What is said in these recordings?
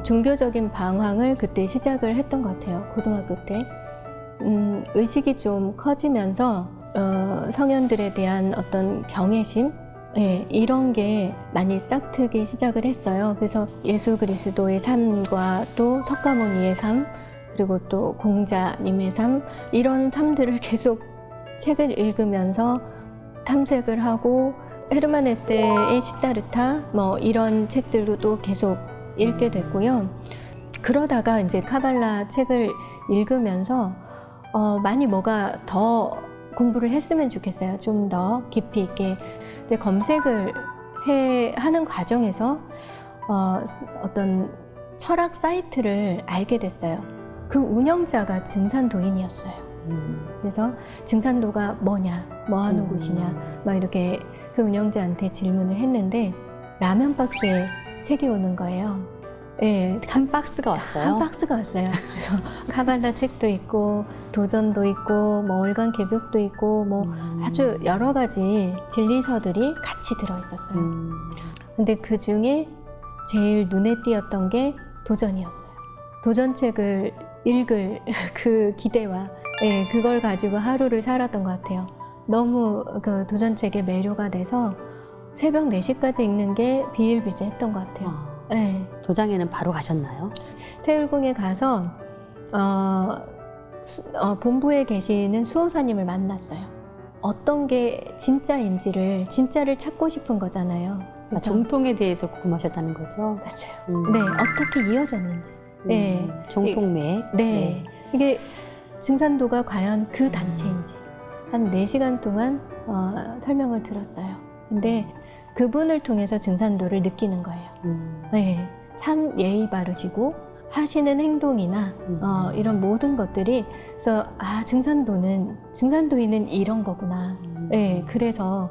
종교적인 방황을 그때 시작을 했던 것 같아요. 고등학교 때. 의식이 좀 커지면서 성현들에 대한 어떤 경외심, 예, 이런 게 많이 싹트기 시작을 했어요. 그래서 예수 그리스도의 삶과 또 석가모니의 삶, 그리고 또 공자님의 삶, 이런 삶들을 계속 책을 읽으면서 탐색을 하고, 헤르만 헤세의 시타르타 뭐 이런 책들도 또 계속 읽게 됐고요. 그러다가 이제 카발라 책을 읽으면서 많이 뭐가 더 공부를 했으면 좋겠어요. 좀 더 깊이 있게. 이제 검색을 하는 과정에서 어떤 철학 사이트를 알게 됐어요. 그 운영자가 증산도인이었어요. 그래서 증산도가 뭐냐, 뭐 하는 곳이냐, 막 이렇게 그 운영자한테 질문을 했는데 라면 박스에 책이 오는 거예요. 예, 한 박스가 왔어요? 한 박스가 왔어요. 그래서 카발라 책도 있고 도전도 있고 뭐 월간 개벽도 있고 뭐 아주 여러 가지 진리서들이 같이 들어 있었어요. 근데 그 중에 제일 눈에 띄었던 게 도전이었어요. 도전책을 읽을 그 기대와, 예, 그걸 가지고 하루를 살았던 것 같아요. 너무 그 도전책에 매료가 돼서 새벽 4시까지 읽는 게 비일비재했던 것 같아요. 네. 도장에는 바로 가셨나요? 태율궁에 가서 본부에 계시는 수호사님을 만났어요. 어떤 게 진짜를 찾고 싶은 거잖아요. 정통에 대해서 궁금하셨다는 거죠? 맞아요. 네, 어떻게 이어졌는지. 네. 정통맥. 네. 이게 증산도가 과연 그 단체인지 한 4시간 동안 설명을 들었어요. 근데 그분을 통해서 증산도를 느끼는 거예요. 네, 참 예의 바르시고 하시는 행동이나 이런 모든 것들이, 그래서 증산도인은 이런 거구나. 네, 그래서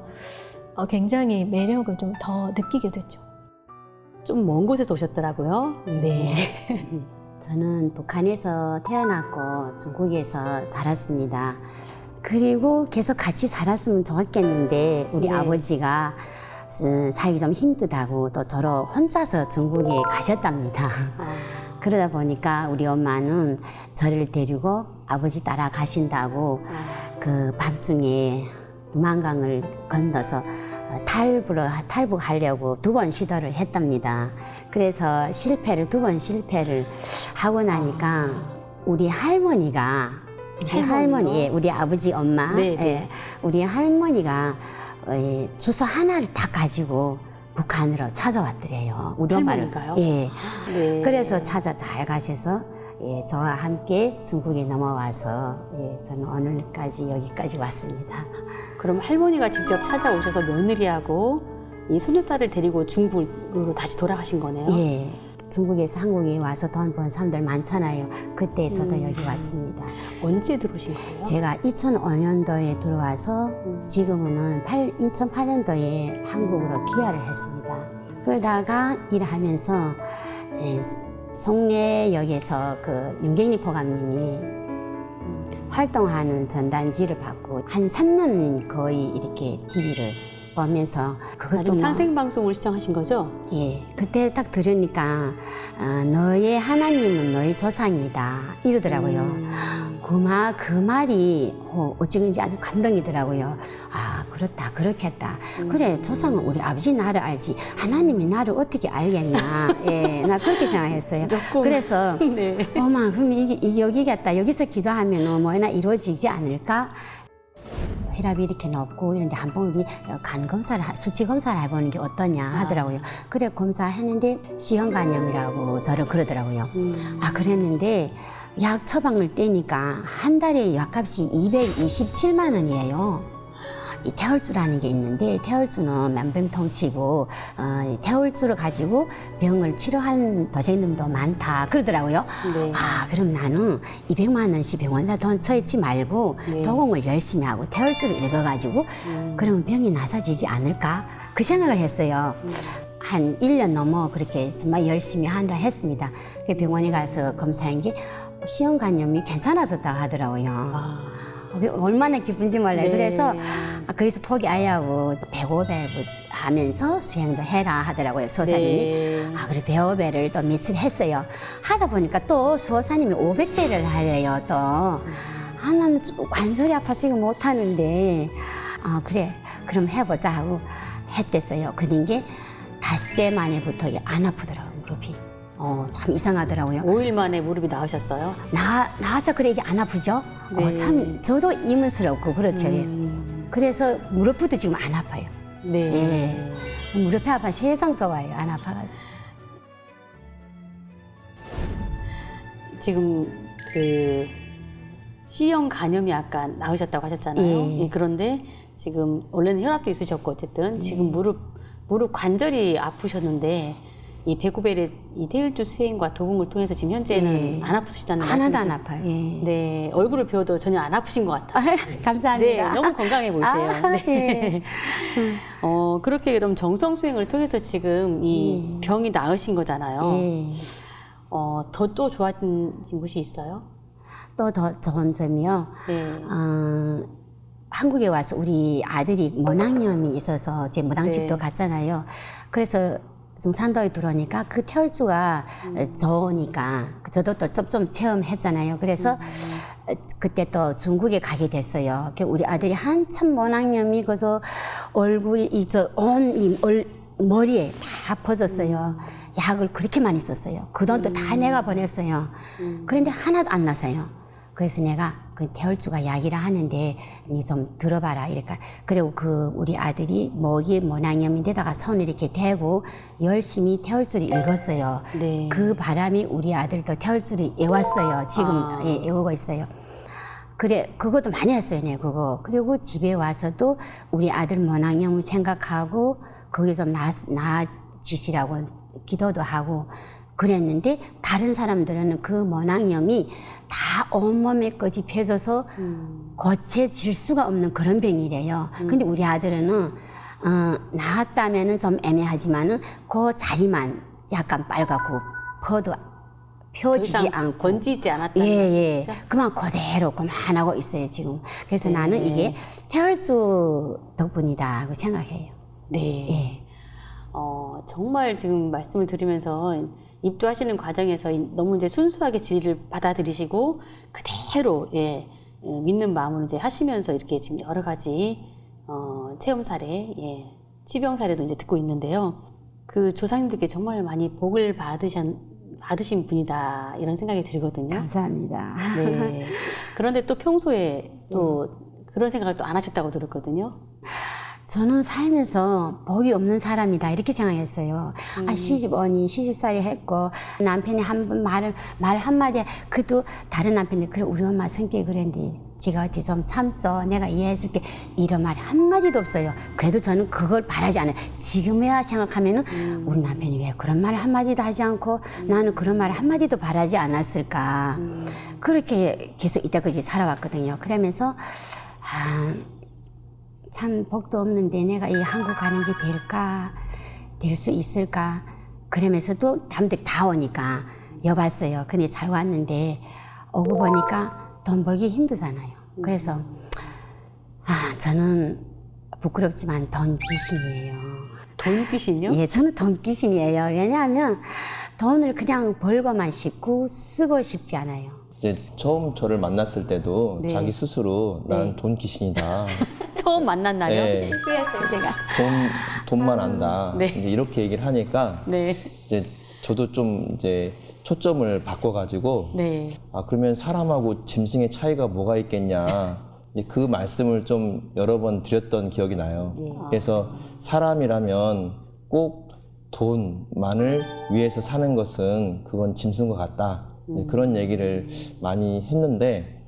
굉장히 매력을 좀 더 느끼게 됐죠. 좀 먼 곳에서 오셨더라고요. 네. 저는 북한에서 태어났고 중국에서 자랐습니다. 그리고 계속 같이 살았으면 좋았겠는데 우리 네. 아버지가 살기 좀 힘들다고 또 저로 혼자서 중국에 가셨답니다. 그러다 보니까 우리 엄마는 저를 데리고 아버지 따라 가신다고 그 밤중에 두만강을 건너서 탈북하려고 2번 시도를 했답니다. 그래서 두 번 실패를 하고 나니까 우리 할머니가 예, 우리 아버지 엄마, 네, 네. 예, 우리 할머니가 주소 하나를 딱 가지고 북한으로 찾아왔더래요. 우리 할머니가요? 엄마를. 예. 네. 그래서 찾아 잘 가셔서 예, 저와 함께 중국에 넘어와서 예, 저는 오늘까지 여기까지 왔습니다. 그럼 할머니가 직접 찾아오셔서 며느리하고 이 손녀딸을 데리고 중국으로 다시 돌아가신 거네요? 예. 중국에서 한국에 와서 돈 번 사람들 많잖아요. 그때 저도 여기 왔습니다. 언제 들어오신 거예요? 제가 2005년도에 들어와서 지금은 2008년도에 한국으로 귀화를 했습니다. 그러다가 일하면서 송내역에서 그 윤경리 포감님이 활동하는 전단지를 받고 한 3년 거의 이렇게 TV를 보면서 지금 상생방송을 시청하신 거죠? 예, 그때 딱 들으니까 너의 하나님은 너의 조상이다 이러더라고요. 그 말이 어찌든지 아주 감동이더라고요. 아, 그렇다, 그렇겠다. 그래, 조상은 우리 아버지 나를 알지 하나님이 나를 어떻게 알겠나. 예, 나 그렇게 생각했어요. 그래서 네. 어마, 그럼 이게 여기겠다. 여기서 기도하면 뭐나 이루어지지 않을까? 혈압이 이렇게 높고 이런데 한번 우리 간 검사를 수치 검사를 해보는 게 어떠냐 하더라고요. 그래 검사했는데 C형간염이라고 저를 그러더라고요. 아, 그랬는데 약 처방을 떼니까 한 달에 약값이 227만 원이에요. 이 태월주라는 게 있는데 태월주는 만병통치고 태월주를 가지고 병을 치료한 도생님도 많다 그러더라고요. 네. 아, 그럼 나는 200만 원씩 병원에다 돈 쳐있지 말고 네. 도공을 열심히 하고 태월주를 읽어가지고 그러면 병이 나서지지 않을까 그 생각을 했어요. 한 1년 넘어 그렇게 정말 열심히 하느라 했습니다. 그 병원에 가서 검사한 게 C형간염이 괜찮아졌다고 하더라고요. 얼마나 기쁜지 몰라요. 네. 그래서 거기서 포기 아예 하고 105배 하면서 수행도 해라 하더라고요, 수호사님이. 네. 아, 그래 배우배를 또 며칠 했어요. 하다 보니까 또 수호사님이 500대를 하래요, 또. 아, 나는 좀 관절이 아파서 이거 못하는데, 그래, 그럼 해보자 하고 했댔어요. 그런 게 닷새 만에부터 안 아프더라고요, 무릎이. 참 이상하더라고요. 5일 만에 무릎이 나으셨어요? 나와서 그래 이게 안 아프죠? 네. 참 저도 이문스럽고 그렇죠. 예. 그래서 무릎부터 지금 안 아파요. 네. 예. 무릎이 아파 세상 좋아요. 안 아파가지고. 지금 그 C형 간염이 아까 나으셨다고 하셨잖아요. 예. 예, 그런데 지금 원래는 혈압도 있으셨고 어쨌든 지금 무릎 관절이 아프셨는데 이 베고베르 이 테일주 수행과 도공을 통해서 지금 현재는 예. 안 아프시다는 하나도 말씀이시죠? 안 아파요. 예. 네, 얼굴을 비워도 전혀 안 아프신 것 같아요. 감사합니다. 네, 너무 건강해 보이세요. 아, 네. 그렇게 그럼 정성 수행을 통해서 지금 이 병이 나으신 거잖아요. 예. 더 또 좋아진 곳이 있어요? 또 더 좋은 점이요. 네. 한국에 와서 우리 아들이 모낭염이 있어서 제 무당집도 네. 갔잖아요. 그래서 증산도에 들어오니까 그 태울주가 좋으니까 저도 또 좀 체험했잖아요. 그래서 그때 또 중국에 가게 됐어요. 우리 아들이 한참 모낭염이 그래서 얼굴이 머리에 다 퍼졌어요. 약을 그렇게 많이 썼어요. 그 돈도 다 내가 보냈어요. 그런데 하나도 안 나서요. 그래서 내가 그 태울주가 약이라 하는데 니 좀 들어봐라 이러니까 그리고 그 우리 아들이 목이 모낭염인데다가 손을 이렇게 대고 열심히 태울주를 읽었어요. 네. 그 바람이 우리 아들도 태울주를 외웠어요. 지금 외우고 있어요. 그래 그것도 많이 했어요, 네 그거. 그리고 집에 와서도 우리 아들 모낭염을 생각하고 거기 좀 나아지시라고 기도도 하고 그랬는데 다른 사람들은 그 모낭염이 다 온몸에까지 펴져서 고쳐질 수가 없는 그런 병이래요. 근데 우리 아들은 나았다면은 좀 애매하지만은 그 자리만 약간 빨갛고 펴지지 않고 번지지 않았다는 예. 말씀이시죠? 그만 그대로 그만하고 있어요 지금. 그래서 나는 이게 태울주 덕분이다 하고 생각해요. 네. 예. 정말 지금 말씀을 들으면서 입도하시는 과정에서 너무 이제 순수하게 진리를 받아들이시고 그대로 믿는 마음으로 이제 하시면서 이렇게 지금 여러 가지 체험 사례, 치병 사례도 이제 듣고 있는데요. 그 조상님들께 정말 많이 복을 받으신 분이다 이런 생각이 들거든요. 감사합니다. 네. 그런데 또 평소에 또 그런 생각을 또 안 하셨다고 들었거든요. 저는 살면서 복이 없는 사람이다 이렇게 생각했어요. 시집오니 시집살이 했고 남편이 말 한마디에 그래도 다른 남편들 그래 우리 엄마 성격이 그랬는데 지가 어디 좀 참소 내가 이해해줄게 이런 말 한마디도 없어요. 그래도 저는 그걸 바라지 않아요. 지금에야 생각하면은 우리 남편이 왜 그런 말 한마디도 하지 않고 나는 그런 말 한마디도 바라지 않았을까. 그렇게 계속 이때까지 살아왔거든요. 그러면서 참 복도 없는데 내가 이 한국 가는 게 될 수 있을까 그러면서도 남들이 다 오니까 여봤어요. 근데 잘 왔는데 오고 보니까 돈 벌기 힘들잖아요. 그래서 저는 부끄럽지만 돈 귀신이에요. 돈 귀신요? 예, 저는 돈 귀신이에요. 왜냐하면 돈을 그냥 벌고만 싶고 쓰고 싶지 않아요. 이제 처음 저를 만났을 때도 네. 자기 스스로 나는 돈 귀신이다. 처음 만난 날이요? 네. 그랬어요, 제가. 돈만 안다. 네. 이제 이렇게 얘기를 하니까 네. 이제 저도 좀 이제 초점을 바꿔가지고 네. 그러면 사람하고 짐승의 차이가 뭐가 있겠냐. 이제 그 말씀을 좀 여러 번 드렸던 기억이 나요. 그래서 사람이라면 꼭 돈만을 위해서 사는 것은 그건 짐승과 같다. 그런 얘기를 많이 했는데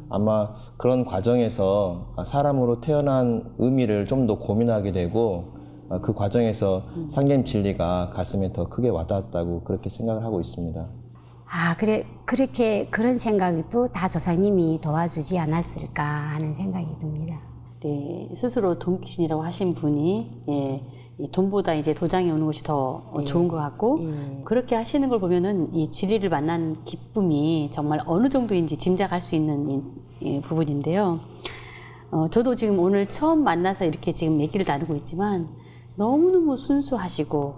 아마 그런 과정에서 사람으로 태어난 의미를 좀 더 고민하게 되고 그 과정에서 상념 진리가 가슴에 더 크게 와닿았다고 그렇게 생각을 하고 있습니다. 그런 생각이 또 다 조상님이 도와주지 않았을까 하는 생각이 듭니다. 네. 스스로 돈 귀신이라고 하신 분이 이 돈보다 이제 도장이 오는 것이 더 좋은 것 같고 그렇게 하시는 걸 보면은 이 진리를 만난 기쁨이 정말 어느 정도인지 짐작할 수 있는 부분인데요. 저도 지금 오늘 처음 만나서 이렇게 지금 얘기를 나누고 있지만 너무너무 순수하시고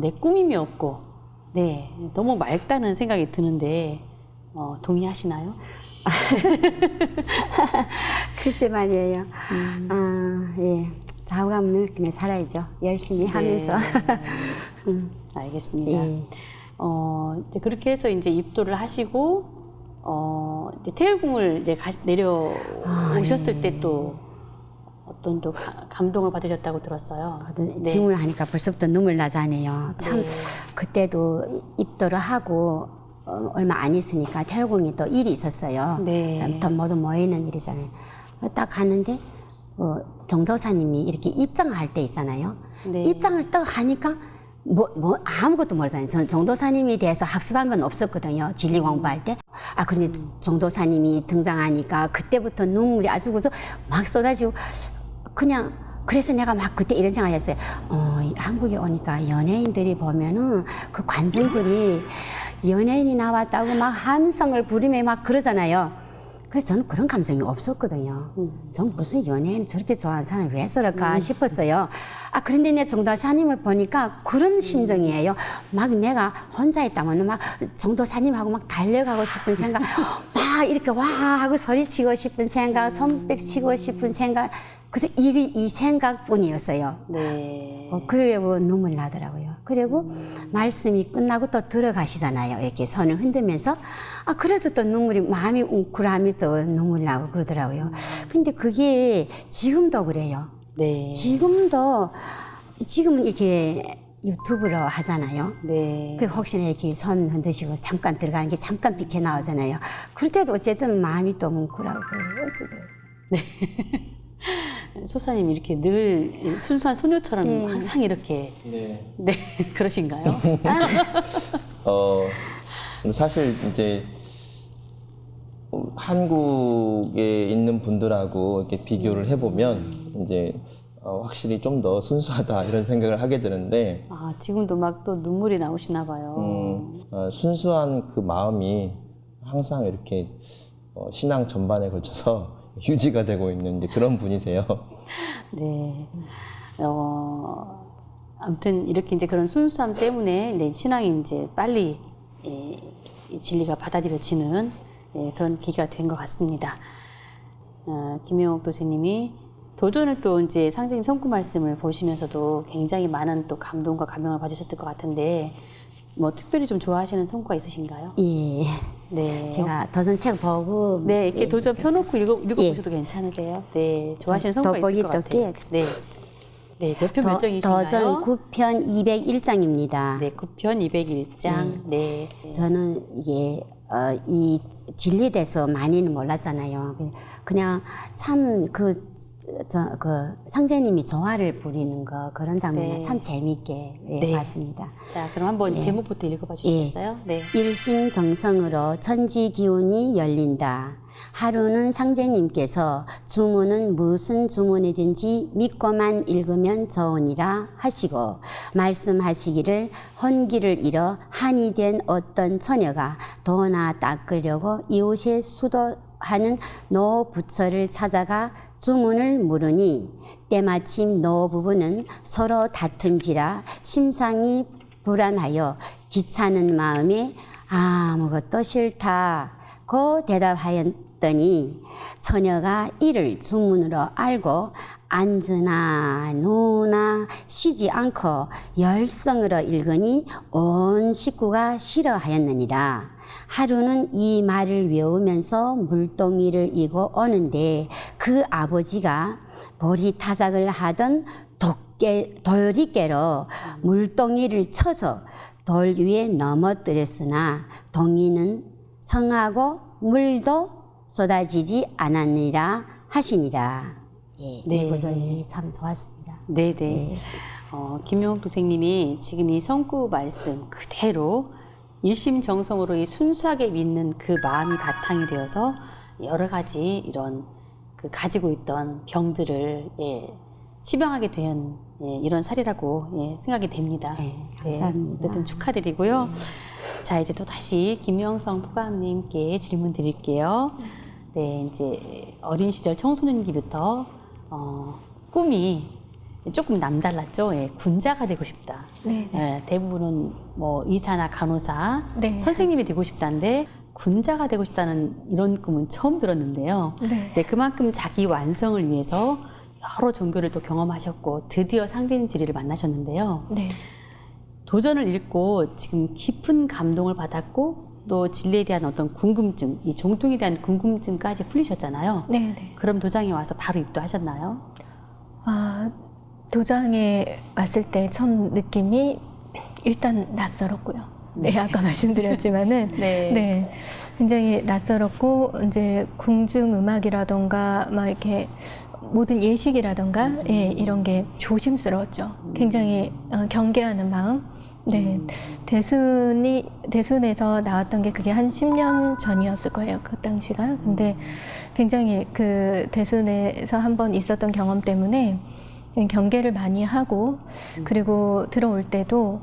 내 꾸밈이 없고 네 너무 맑다는 생각이 드는데 동의하시나요? 글쎄 말이에요. 예. 좌우감 느끼며 살아야죠. 열심히 하면서. 알겠습니다. 예. 이제 그렇게 해서 이제 입도를 하시고 이제 태율궁을 이제 내려오셨을 때 또 어떤 또 감동을 받으셨다고 들었어요. 네. 질문을 하니까 벌써부터 눈물 나잖아요. 참 그때도 입도를 하고 얼마 안 있으니까 태율궁이 또 일이 있었어요. 네. 또 모두 모이는 일이잖아요. 딱 가는데 정도사님이 이렇게 입장할 때 있잖아요. 네. 입장을 딱 하니까 아무것도 모르잖아요. 저는 정도사님에 대해서 학습한 건 없었거든요. 진리 공부할 때. 그런데 정도사님이 등장하니까 그때부터 눈물이 아주 막 쏟아지고 그냥 그래서 내가 막 그때 이런 생각했어요. 한국에 오니까 연예인들이 보면은 그 관중들이 연예인이 나왔다고 막 함성을 부리며 막 그러잖아요. 그래서 저는 그런 감정이 없었거든요. 전 무슨 연예인이 저렇게 좋아하는 사람이 왜 저럴까 싶었어요. 그런데 내 정도사님을 보니까 그런 심정이에요. 막 내가 혼자 있다면 막 정도사님하고 막 달려가고 싶은 생각, 막 이렇게 와 하고 소리치고 싶은 생각, 손뼉치고 싶은 생각. 그래서 이 생각뿐이었어요. 네. 그리고 눈물 나더라고요. 그리고 말씀이 끝나고 또 들어가시잖아요. 이렇게 손을 흔들면서. 그래도 또 눈물이, 마음이 웅크라미 또 눈물 나고 그러더라고요. 근데 그게 지금도 그래요. 네. 지금은 이렇게 유튜브로 하잖아요. 네. 그 혹시나 이렇게 손 흔드시고 잠깐 들어가는 게 잠깐 비켜 나오잖아요. 그럴 때도 어쨌든 마음이 또 뭉클하고 그래요, 지금. 소사님 이렇게 늘 순수한 소녀처럼 항상 이렇게 네 그러신가요? 사실 이제 한국에 있는 분들하고 이렇게 비교를 해보면 이제 확실히 좀 더 순수하다 이런 생각을 하게 되는데 지금도 막 또 눈물이 나오시나 봐요. 순수한 그 마음이 항상 이렇게 신앙 전반에 걸쳐서 유지가 되고 있는 그런 분이세요. 네. 아무튼 이렇게 이제 그런 순수함 때문에 내 신앙이 이제 빨리 이 진리가 받아들여지는 그런 계기가 된 것 같습니다. 김영옥 도사님이 도전을 또 이제 상제님 성구 말씀을 보시면서도 굉장히 많은 또 감동과 감명을 받으셨을 것 같은데 뭐 특별히 좀 좋아하시는 성구가 있으신가요? 예. 네. 제가 도전책 보고. 네, 이렇게 도전 펴놓고 읽어보셔도 괜찮으세요. 네, 좋아하시는 성구가 있을 것 같아요. 네. 네, 몇 편 몇 장이신가요? 도전 9편 201장입니다. 네, 9편 201장. 네. 저는 이게 이 진리에 대해서 많이는 몰랐잖아요. 그냥 참 그 상제님이 조화를 부리는 거 그런 장면을 참 재미있게 봤습니다. 자, 그럼 한번 제목부터 읽어봐 주시겠어요? 네. 일심정성으로 천지 기운이 열린다. 하루는 상제님께서 주문은 무슨 주문이든지 믿고만 읽으면 좋으니라 하시고 말씀하시기를 혼기를 잃어 한이 된 어떤 처녀가 도나 닦으려고 이웃의 수도하는 노 부처를 찾아가 주문을 물으니 때마침 노 부부는 서로 다툰지라 심상이 불안하여 귀찮은 마음에 아무것도 싫다고 대답하였더니 처녀가 이를 주문으로 알고 앉으나 누나 쉬지 않고 열성으로 읽으니 온 식구가 싫어하였느니라. 하루는 이 말을 외우면서 물동이를 이고 오는데 그 아버지가 보리타작을 하던 돌리개로 물동이를 쳐서 돌 위에 넘어뜨렸으나 동이는 성하고 물도 쏟아지지 않았느니라 하시니라. 이 구절이 참 좋았습니다. 네네. 김용옥 도생님이 지금 이 성구 말씀 그대로 일심정성으로 이 순수하게 믿는 그 마음이 바탕이 되어서 여러 가지 이런 그 가지고 있던 병들을 치병하게 된 이런 사례라고 생각이 됩니다. 감사합니다. 어쨌든 축하드리고요. 자, 이제 또 다시 김영성 포감님께 질문 드릴게요. 네, 이제 어린 시절 청소년기부터 꿈이 조금 남달랐죠. 예, 군자가 되고 싶다. 네. 예, 대부분은 뭐 의사나 간호사, 네. 선생님이 되고 싶다는데 군자가 되고 싶다는 이런 꿈은 처음 들었는데요. 네. 네, 그만큼 자기 완성을 위해서 여러 종교를 또 경험하셨고 드디어 상진 지리를 만나셨는데요. 네. 도전을 읽고 지금 깊은 감동을 받았고 또 진리에 대한 어떤 궁금증, 이 종통에 대한 궁금증까지 풀리셨잖아요. 네. 네. 그럼 도장에 와서 바로 입도하셨나요? 아, 도장에 왔을 때 첫 느낌이 일단 낯설었고요. 네, 아까 말씀드렸지만은 네. 네, 굉장히 낯설었고 이제 궁중 음악이라던가 막 이렇게 모든 예식이라던가 예, 이런 게 조심스러웠죠. 굉장히 경계하는 마음. 네, 대순에서 나왔던 게 그게 한 10년 전이었을 거예요. 그 당시가. 근데 굉장히 그 대순에서 한번 있었던 경험 때문에 경계를 많이 하고 그리고 들어올 때도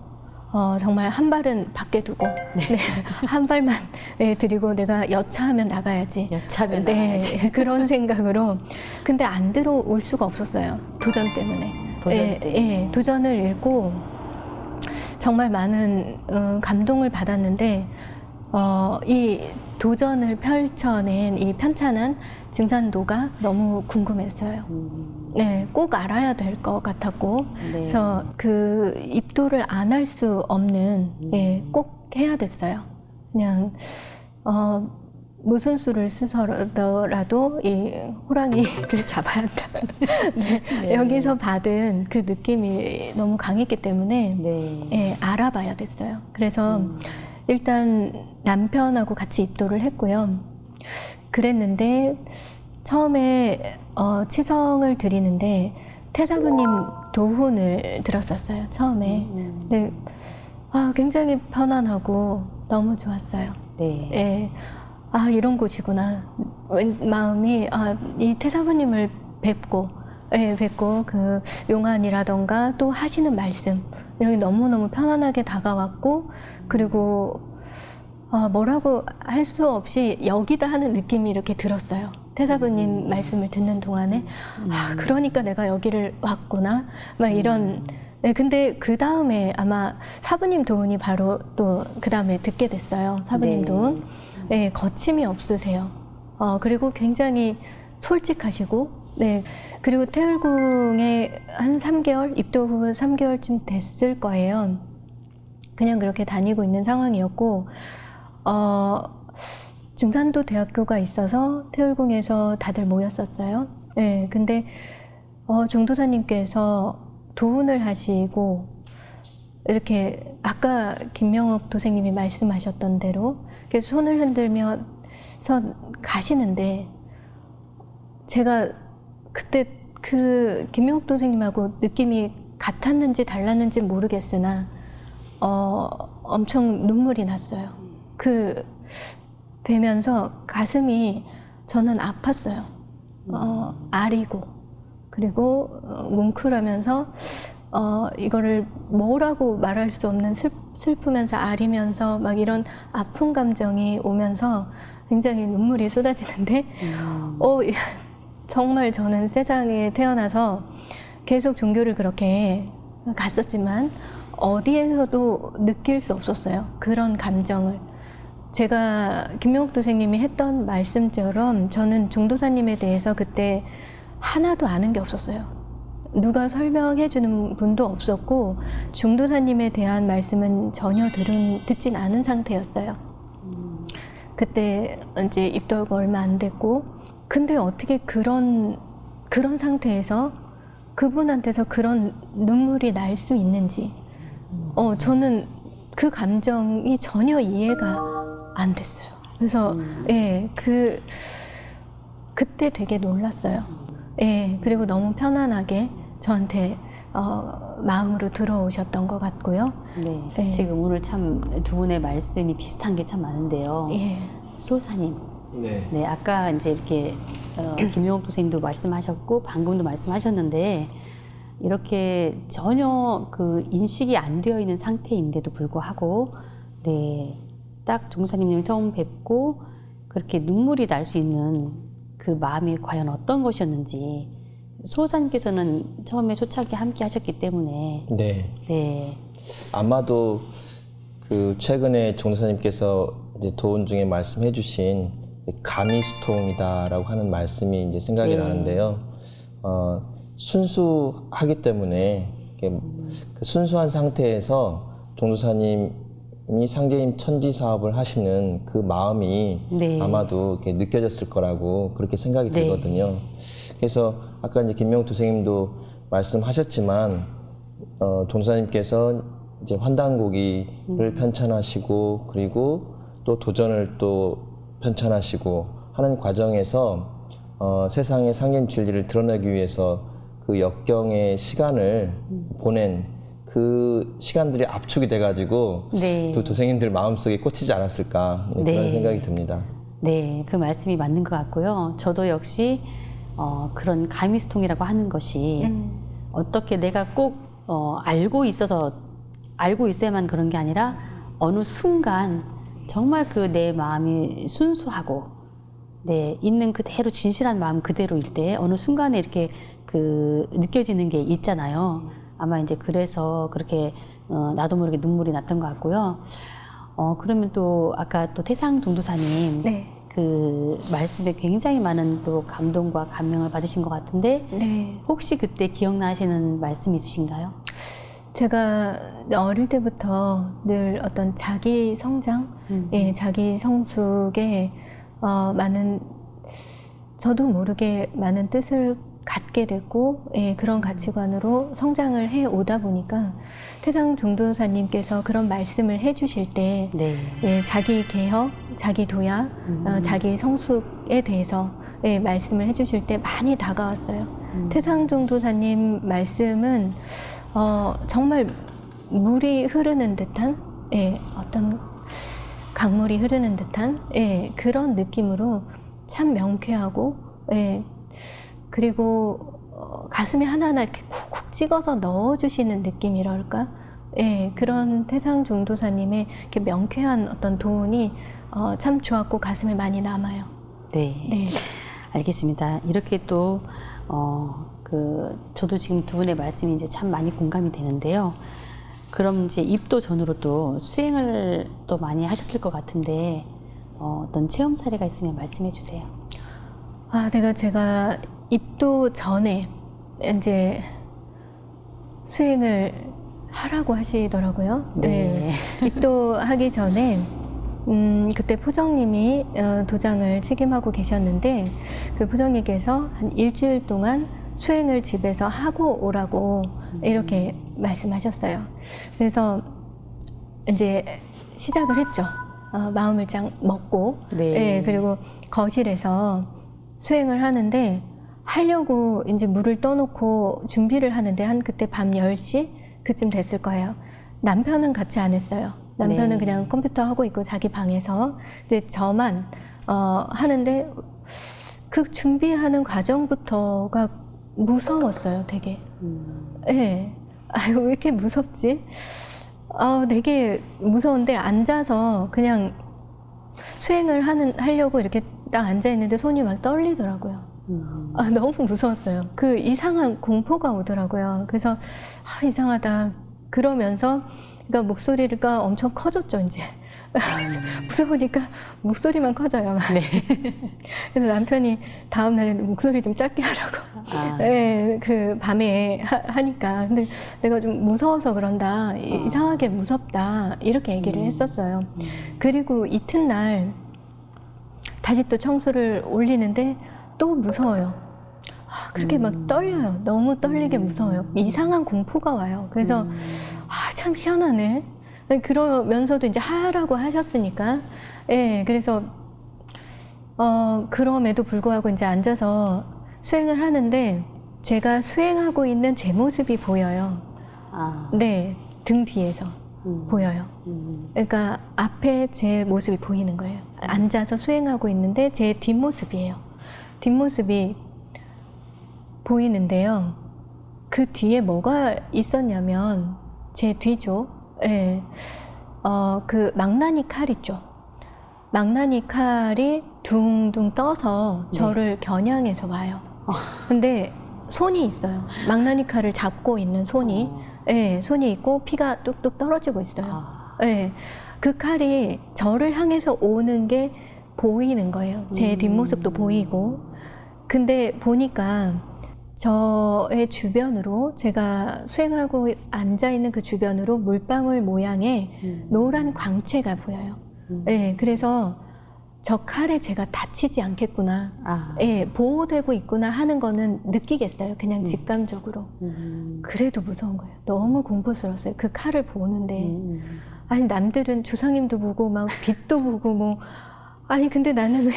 정말 한 발은 밖에 두고 네, 한 발만 네, 드리고 내가 여차하면 나가야지. 여차하면 네, 나가야지. 그런 생각으로. 근데 안 들어올 수가 없었어요. 도전 때문에. 도전 예, 때문에. 예, 도전을 읽고 정말 많은 감동을 받았는데 이 도전을 펼쳐낸 이 편찬한 증산도가 너무 궁금했어요. 네, 꼭 알아야 될 것 같았고, 네. 그래서 그 입도를 안 할 수 없는, 네, 꼭 해야 됐어요. 그냥 무슨 수를 쓰더라도 이 호랑이를 잡아야 한다. 네, 네. 여기서 받은 그 느낌이 너무 강했기 때문에 네. 예, 알아봐야 됐어요. 그래서 일단 남편하고 같이 입도를 했고요. 그랬는데 처음에 치성을 드리는데 태사부님 도훈을 들었었어요. 처음에. 근데 굉장히 편안하고 너무 좋았어요. 네. 예. 이런 곳이구나. 마음이 이 태사부님을 뵙고 그 용안이라던가 또 하시는 말씀 이런 게 너무너무 편안하게 다가왔고 그리고 뭐라고 할 수 없이 여기다 하는 느낌이 이렇게 들었어요. 태사부님 말씀을 듣는 동안에 그러니까 내가 여기를 왔구나 막 이런. 네, 근데 그 다음에 아마 사부님 도훈이 바로 또 그 다음에 듣게 됐어요. 사부님 네. 도훈. 네, 거침이 없으세요. 그리고 굉장히 솔직하시고, 네. 그리고 태울궁에 한 3개월, 입도 후 3개월쯤 됐을 거예요. 그냥 그렇게 다니고 있는 상황이었고, 증산도 대학교가 있어서 태울궁에서 다들 모였었어요. 네, 근데 종도사님께서 도훈을 하시고, 이렇게 아까 김명옥 도생님이 말씀하셨던 대로 이렇게 손을 흔들면서 가시는데 제가 그때 그 김명옥 도생님하고 느낌이 같았는지 달랐는지 모르겠으나 엄청 눈물이 났어요. 그 뵈면서 가슴이 저는 아팠어요. 아리고 그리고 뭉클하면서 이거를 뭐라고 말할 수 없는 슬프면서 아리면서 막 이런 아픈 감정이 오면서 굉장히 눈물이 쏟아지는데 정말 저는 세상에 태어나서 계속 종교를 그렇게 갔었지만 어디에서도 느낄 수 없었어요. 그런 감정을. 제가 김명옥 도생님이 했던 말씀처럼 저는 종도사님에 대해서 그때 하나도 아는 게 없었어요. 누가 설명해 주는 분도 없었고 종도사님에 대한 말씀은 전혀 듣진 않은 상태였어요. 그때 이제 입도가 얼마 안 됐고 근데 어떻게 그런 상태에서 그분한테서 그런 눈물이 날 수 있는지 저는 그 감정이 전혀 이해가 안 됐어요. 그래서 예, 그때 되게 놀랐어요. 예, 그리고 너무 편안하게 저한테 마음으로 들어오셨던 것 같고요. 네. 네. 지금 오늘 참 두 분의 말씀이 비슷한 게 참 많은데요. 예, 수호사님. 네. 네, 아까 이제 이렇게 김용옥 교수님도 말씀하셨고 방금도 말씀하셨는데 이렇게 전혀 그 인식이 안 되어 있는 상태인데도 불구하고 네, 딱 종사님을 처음 뵙고 그렇게 눈물이 날 수 있는 그 마음이 과연 어떤 것이었는지 수호사님께서는 처음에 초창기 함께 하셨기 때문에 네. 네. 아마도 그 최근에 종도사님께서 이제 도운 중에 말씀해주신 가미수통이다라고 하는 말씀이 이제 생각이 네. 나는데요. 순수하기 때문에 이렇게 그 순수한 상태에서 종도사님이 상계임 천지 사업을 하시는 그 마음이 네. 아마도 이렇게 느껴졌을 거라고 그렇게 생각이 네. 들거든요. 그래서 아까 이제 김명두 선생님도 말씀하셨지만 종도사님께서 이제 환단고기를 편찬하시고 그리고 또 도전을 또 편찬하시고 하는 과정에서 세상의 상계임 진리를 드러내기 위해서 그 역경의 시간을 보낸 그 시간들이 압축이 돼가지고 네. 두 도생님들 마음속에 꽂히지 않았을까 그런 네. 생각이 듭니다. 네, 그 말씀이 맞는 것 같고요. 저도 역시 그런 가미수통이라고 하는 것이 어떻게 내가 꼭 알고 있어야만 그런 게 아니라 어느 순간 정말 그 내 마음이 순수하고 네, 있는 그대로 진실한 마음 그대로일 때 어느 순간에 이렇게 그 느껴지는 게 있잖아요. 아마 이제 그래서 그렇게 나도 모르게 눈물이 났던 것 같고요. 그러면 또 아까 또 태상 종도사님 네. 그 말씀에 굉장히 많은 또 감동과 감명을 받으신 것 같은데 네. 혹시 그때 기억나시는 말씀 있으신가요? 제가 어릴 때부터 늘 어떤 자기 성장, 예, 자기 성숙에 많은 저도 모르게 많은 뜻을 갖게 됐고, 예, 그런 가치관으로 성장을 해 오다 보니까 태상 종도사님께서 그런 말씀을 해주실 때, 네. 예, 자기 개혁, 자기 도약, 자기 성숙에 대해서 예, 말씀을 해주실 때 많이 다가왔어요. 태상 종도사님 말씀은 정말 물이 흐르는 듯한 예, 어떤 강물이 흐르는 듯한 예, 그런 느낌으로 참 명쾌하고 예, 그리고 가슴에 하나하나 이렇게 쿡쿡 찍어서 넣어주시는 느낌이랄까 예, 그런 태상 종도사님의 이렇게 명쾌한 어떤 도운이 참 좋았고 가슴에 많이 남아요. 네. 네. 알겠습니다. 이렇게 또 저도 지금 두 분의 말씀이 이제 참 많이 공감이 되는데요. 그럼 이제 입도 전으로 또 수행을 또 많이 하셨을 것 같은데 어떤 체험 사례가 있으면 말씀해 주세요. 제가 입도 전에 이제 수행을 하라고 하시더라고요. 네. 입도하기 전에 그때 포정님이 도장을 책임하고 계셨는데 그 포정님께서 한 일주일 동안 수행을 집에서 하고 오라고 이렇게 말씀하셨어요. 그래서 이제 시작을 했죠. 마음을 쫙 먹고 네. 예, 그리고 거실에서 수행을 하는데 하려고 이제 물을 떠놓고 준비를 하는데 한 그때 밤 10시 그쯤 됐을 거예요. 남편은 같이 안 했어요. 남편은 네. 그냥 컴퓨터 하고 있고 자기 방에서 이제 저만 하는데 그 준비하는 과정부터가 무서웠어요, 되게. 예. 아유, 왜 이렇게 무섭지? 되게 무서운데 앉아서 그냥 수행을 하려고 이렇게 딱 앉아 있는데 손이 막 떨리더라고요. 너무 무서웠어요. 그 이상한 공포가 오더라고요. 그래서 이상하다. 그러면서 그러니까 목소리가 엄청 커졌죠, 이제. 무서우니까 목소리만 커져요. 네. 그래서 남편이 다음 날에 목소리 좀 작게 하라고. 네, 그 밤에 하니까. 근데 내가 좀 무서워서 그런다. 이상하게 무섭다. 이렇게 얘기를 했었어요. 그리고 이튿날 다시 또 청소를 올리는데 또 무서워요. 그렇게 막 떨려요. 너무 떨리게 무서워요. 이상한 공포가 와요. 그래서 참 희한하네. 그러면서도 이제 하라고 하셨으니까. 예, 그래서 그럼에도 불구하고 이제 앉아서 수행을 하는데 제가 수행하고 있는 제 모습이 보여요. 네, 등 뒤에서 보여요. 그러니까 앞에 제 모습이 보이는 거예요. 앉아서 수행하고 있는데 제 뒷모습이에요. 뒷모습이 보이는데요. 그 뒤에 뭐가 있었냐면 제 뒤죠. 예. 그 망나니 칼 있죠. 망나니 칼이 둥둥 떠서 저를 겨냥해서 와요. 근데 손이 있어요. 망나니 칼을 잡고 있는 손이, 예, 손이 있고 피가 뚝뚝 떨어지고 있어요. 예, 그 칼이 저를 향해서 오는 게 보이는 거예요. 제 뒷모습도 보이고. 근데 보니까 저의 주변으로, 제가 수행하고 앉아 있는 그 주변으로 물방울 모양의 노란 광채가 보여요. 예, 그래서 저 칼에 제가 다치지 않겠구나, 예, 보호되고 있구나 하는 거는 느끼겠어요. 그냥 직감적으로. 그래도 무서운 거예요. 너무 공포스러웠어요. 그 칼을 보는데. 아니, 남들은 조상님도 보고 막 빛도 보고 뭐, 아니 근데 나는 왜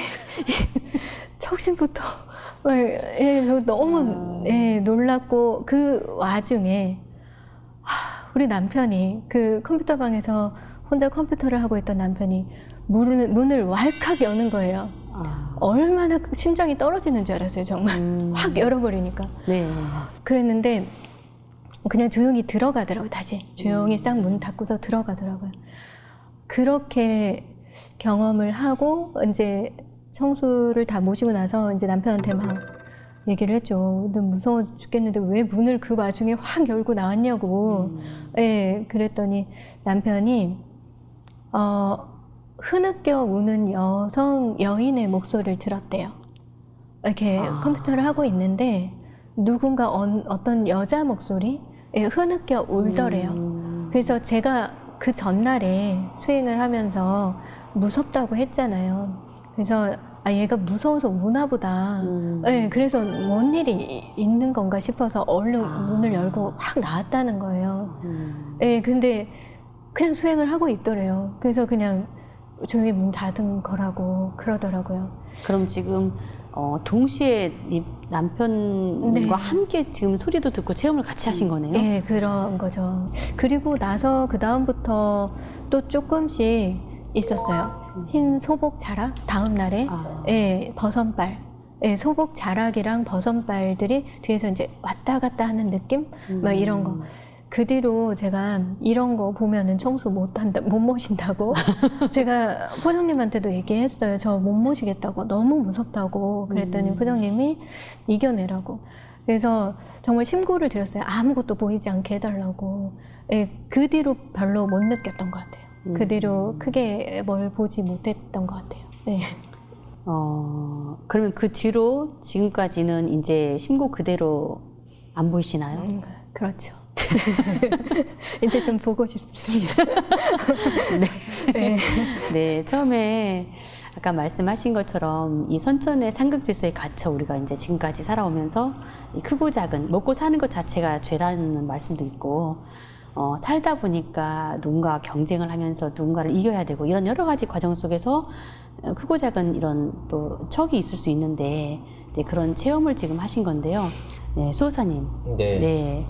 척신부터, 예, 저 너무, 예, 놀랐고, 그 와중에 우리 남편이, 그 컴퓨터 방에서 혼자 컴퓨터를 하고 있던 남편이 문을 왈칵 여는 거예요. 얼마나 심장이 떨어지는 줄 알았어요, 정말. 확 열어버리니까. 네. 그랬는데 그냥 조용히 들어가더라고요. 다시 조용히 싹 문 닫고서 들어가더라고요. 그렇게 경험을 하고 이제 청수를 다 모시고 나서 이제 남편한테 막 얘기를 했죠. 너 무서워 죽겠는데 왜 문을 그 와중에 확 열고 나왔냐고. 예, 그랬더니 남편이 흐느껴 우는 여인의 목소리를 들었대요. 이렇게 컴퓨터를 하고 있는데 누군가 어떤 여자 목소리, 예, 흐느껴 울더래요. 그래서 제가 그 전날에 수행을 하면서 무섭다고 했잖아요. 그래서 얘가 무서워서 우나 보다. 예, 그래서 뭔 일이 있는 건가 싶어서 얼른 문을 열고 확 나왔다는 거예요. 예, 근데 그냥 수행을 하고 있더래요. 그래서 그냥 조용히 문 닫은 거라고 그러더라고요. 그럼 지금 동시에 이 남편과 네. 함께 지금 소리도 듣고 체험을 같이 하신 거네요? 예, 그런 거죠. 그리고 나서 그 다음부터 또 조금씩 있었어요. 흰 소복 자락 다음 날에, 예, 버선발, 예, 소복 자락이랑 버선발들이 뒤에서 이제 왔다 갔다 하는 느낌, 막 이런 거. 그 뒤로 제가 이런 거 보면은 청소 못 모신다고 제가 포정님한테도 얘기했어요. 저 못 모시겠다고, 너무 무섭다고. 그랬더니 포정님이 이겨내라고. 그래서 정말 심구를 드렸어요. 아무것도 보이지 않게 해달라고. 예, 그 뒤로 별로 못 느꼈던 것 같아요. 그 뒤로 크게 뭘 보지 못했던 것 같아요. 네. 그러면 그 뒤로 지금까지는 이제 심고 그대로 안 보이시나요? 그렇죠. 이제 좀 보고 싶습니다. 네. 네, 처음에 아까 말씀하신 것처럼 이 선천의 상극질서에 갇혀 우리가 이제 지금까지 살아오면서 이 크고 작은 먹고 사는 것 자체가 죄라는 말씀도 있고, 살다 보니까 누군가 경쟁을 하면서 누군가를 이겨야 되고 이런 여러 가지 과정 속에서 크고 작은 이런 또 척이 있을 수 있는데 이제 그런 체험을 지금 하신 건데요. 네, 수호사님. 네. 네.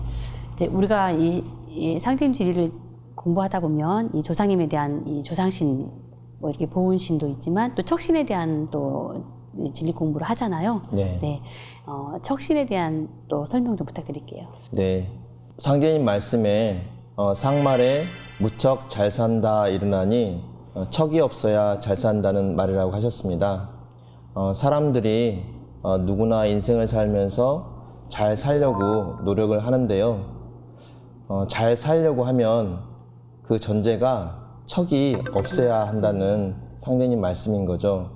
이제 우리가 이 상태임 진리를 공부하다 보면 이 조상님에 대한 이 조상신, 뭐 이렇게 보훈신도 있지만 또 척신에 대한 또 진리 공부를 하잖아요. 네. 네. 척신에 대한 또 설명 좀 부탁드릴게요. 네. 상제님 말씀에 상말에 무척 잘 산다 이르나니 척이 없어야 잘 산다는 말이라고 하셨습니다. 사람들이 누구나 인생을 살면서 잘 살려고 노력을 하는데요. 잘 살려고 하면 그 전제가 척이 없어야 한다는 상제님 말씀인 거죠.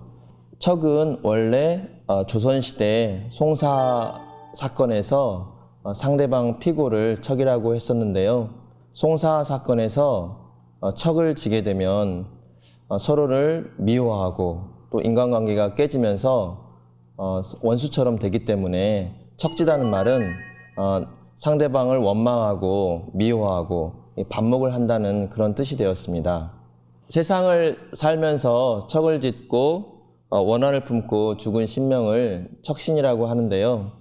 척은 원래 조선시대 송사 사건에서 상대방 피고를 척이라고 했었는데요. 송사 사건에서 척을 지게 되면 서로를 미워하고 또 인간관계가 깨지면서 원수처럼 되기 때문에 척지라는 말은 상대방을 원망하고 미워하고 반목을 한다는 그런 뜻이 되었습니다. 세상을 살면서 척을 짓고 원한을 품고 죽은 신명을 척신이라고 하는데요.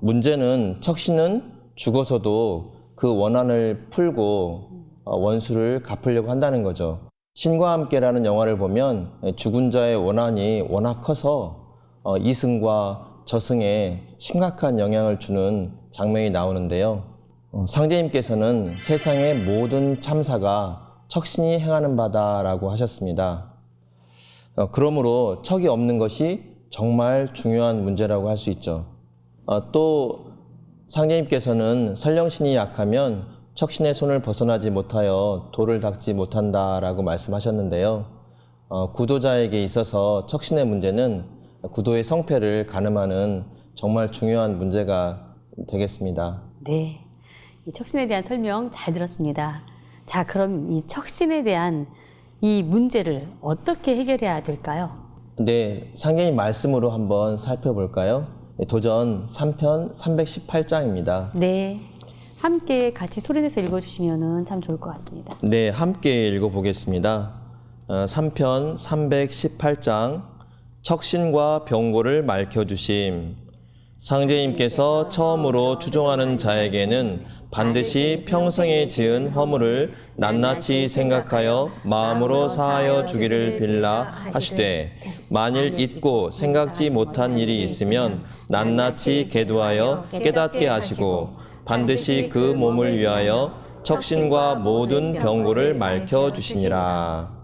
문제는 척신은 죽어서도 그 원한을 풀고 원수를 갚으려고 한다는 거죠. 신과 함께라는 영화를 보면 죽은 자의 원한이 워낙 커서 이승과 저승에 심각한 영향을 주는 장면이 나오는데요. 상제님께서는 세상의 모든 참사가 척신이 행하는 바다라고 하셨습니다. 그러므로 척이 없는 것이 정말 중요한 문제라고 할 수 있죠. 또 상제님께서는 설령신이 약하면 척신의 손을 벗어나지 못하여 돌을 닦지 못한다라고 말씀하셨는데요. 구도자에게 있어서 척신의 문제는 구도의 성패를 가늠하는 정말 중요한 문제가 되겠습니다. 네, 이 척신에 대한 설명 잘 들었습니다. 자, 그럼 이 척신에 대한 이 문제를 어떻게 해결해야 될까요? 네, 상제님 말씀으로 한번 살펴볼까요? 도전 3편 318장입니다. 네, 함께 같이 소리내서 읽어주시면 참 좋을 것 같습니다. 네, 함께 읽어보겠습니다. 3편 318장 척신과 병고를 말켜주심. 상제님께서 처음으로 추종하는 자에게는 반드시 평생에 지은 허물을 낱낱이 생각하여 마음으로 사하여 주기를 빌라 하시되 만일 잊고 생각지 못한 일이 있으면 낱낱이 계두하여 깨닫게 하시고 반드시 그 몸을 위하여 척신과 모든 병고를 말켜 주시니라.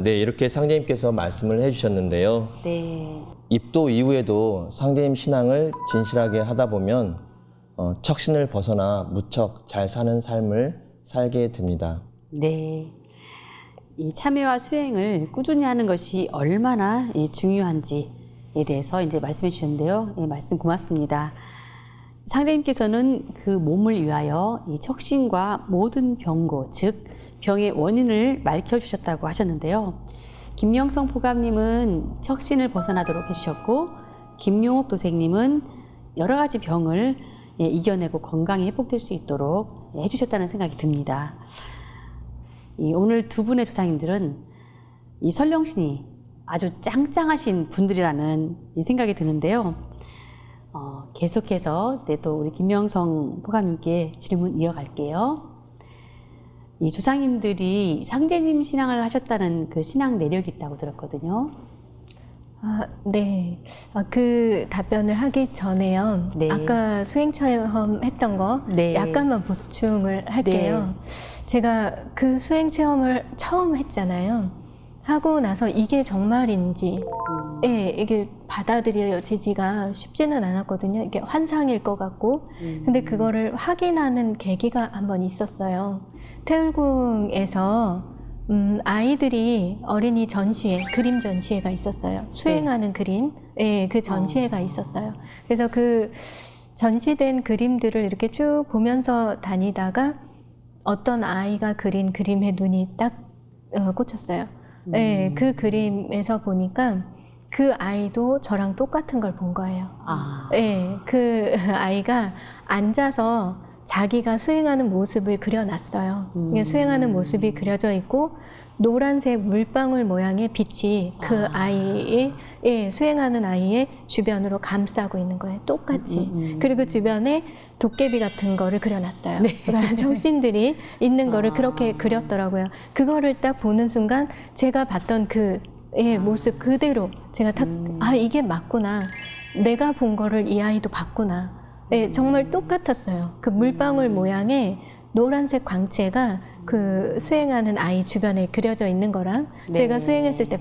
네, 이렇게 상제님께서 말씀을 해주셨는데요. 네, 입도 이후에도 상제님 신앙을 진실하게 하다 보면 척신을 벗어나 무척 잘 사는 삶을 살게 됩니다. 네. 이 참회와 수행을 꾸준히 하는 것이 얼마나 중요한지에 대해서 이제 말씀해 주셨는데요. 말씀 고맙습니다. 상제님께서는 그 몸을 위하여 이 척신과 모든 병고, 즉 병의 원인을 말켜 주셨다고 하셨는데요. 김명성 포감님은 척신을 벗어나도록 해주셨고, 김용옥 도생님은 여러 가지 병을 이겨내고 건강히 회복될 수 있도록 해주셨다는 생각이 듭니다. 오늘 두 분의 조상님들은 이 설령신이 아주 짱짱하신 분들이라는 생각이 드는데요. 계속해서 또 우리 김명성 포감님께 질문 이어갈게요. 이 조상님들이 상제님 신앙을 하셨다는 그 신앙 내력이 있다고 들었거든요. 네. 그 답변을 하기 전에요. 네. 아까 수행 체험 했던 거 네. 약간만 보충을 할게요. 제가 그 수행 체험을 처음 했잖아요. 하고 나서 이게 정말인지, 이게 받아들여지지가 쉽지는 않았거든요. 이게 환상일 것 같고. 근데 그거를 확인하는 계기가 한번 있었어요. 태울궁에서 아이들이 어린이 전시회, 그림 전시회가 있었어요. 수행하는 그림, 그 전시회가 있었어요. 그래서 그 전시된 그림들을 이렇게 쭉 보면서 다니다가 어떤 아이가 그린 그림에 눈이 딱 꽂혔어요. 그 그림에서 보니까 그 아이도 저랑 똑같은 걸 본 거예요. 그 아이가 앉아서 자기가 수행하는 모습을 그려놨어요. 수행하는 모습이 그려져 있고 노란색 물방울 모양의 빛이 그 아이의 수행하는 아이의 주변으로 감싸고 있는 거예요. 똑같이. 그리고 주변에 도깨비 같은 거를 그려놨어요. 그러니까 정신들이 있는 거를 그렇게 그렸더라고요. 그거를 딱 보는 순간 제가 봤던 그 모습 그대로 제가 딱 이게 맞구나. 내가 본 거를 이 아이도 봤구나. 정말 똑같았어요. 그 물방울 모양의 노란색 광채가 그 수행하는 아이 주변에 그려져 있는 거랑 제가 수행했을 때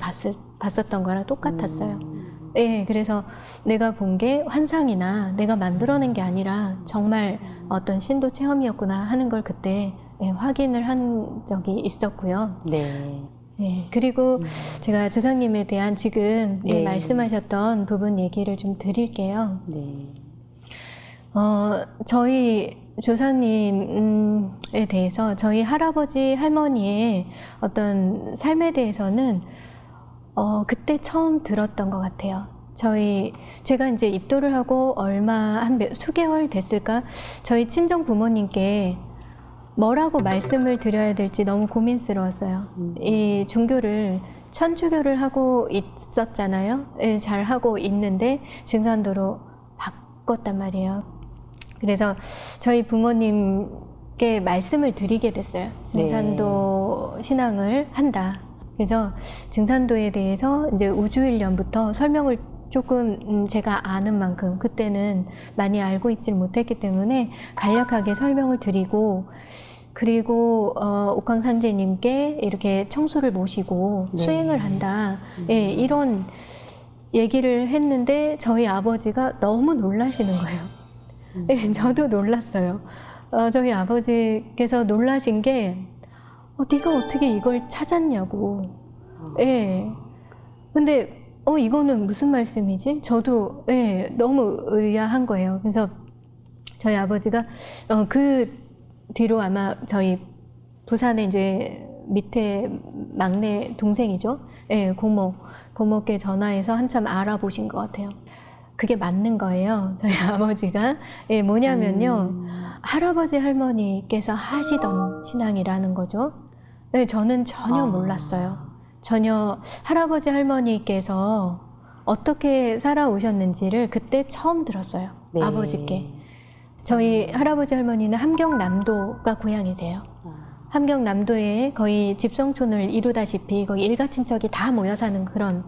봤었던 거랑 똑같았어요. 그래서 내가 본 게 환상이나 내가 만들어낸 게 아니라 정말 어떤 신도 체험이었구나 하는 걸 그때 확인을 한 적이 있었고요. 그리고 제가 조상님에 대한 지금 말씀하셨던 부분 얘기를 좀 드릴게요. 저희 조상님에 대해서 저희 할아버지 할머니의 어떤 삶에 대해서는 그때 처음 들었던 것 같아요. 제가 이제 입도를 하고 한 수개월 됐을까? 저희 친정 부모님께 뭐라고 말씀을 드려야 될지 너무 고민스러웠어요. 이 종교를 천주교를 하고 있었잖아요. 잘 하고 있는데 증산도로 바꿨단 말이에요. 그래서 저희 부모님께 말씀을 드리게 됐어요. 증산도 신앙을 한다. 그래서 증산도에 대해서 이제 우주일련부터 설명을 조금 제가 아는 만큼 그때는 많이 알고 있지 못했기 때문에 간략하게 설명을 드리고 그리고 옥황상제님께 이렇게 청소를 모시고 수행을 한다. 이런 얘기를 했는데 저희 아버지가 너무 놀라시는 거예요. 네, 저도 놀랐어요. 저희 아버지께서 놀라신 게 네가 어떻게 이걸 찾았냐고. 예. 근데 이거는 무슨 말씀이지? 저도 너무 의아한 거예요. 그래서 저희 아버지가 그 뒤로 아마 저희 부산에 이제 밑에 막내 동생이죠. 고모께 전화해서 한참 알아보신 것 같아요. 그게 맞는 거예요. 저희 아버지가. 뭐냐면요. 할아버지 할머니께서 하시던 신앙이라는 거죠. 저는 전혀 몰랐어요. 전혀 할아버지 할머니께서 어떻게 살아오셨는지를 그때 처음 들었어요. 네. 아버지께. 저희 할아버지 할머니는 함경남도가 고향이세요. 함경남도에 거의 집성촌을 이루다시피 거기 일가 친척이 다 모여 사는 그런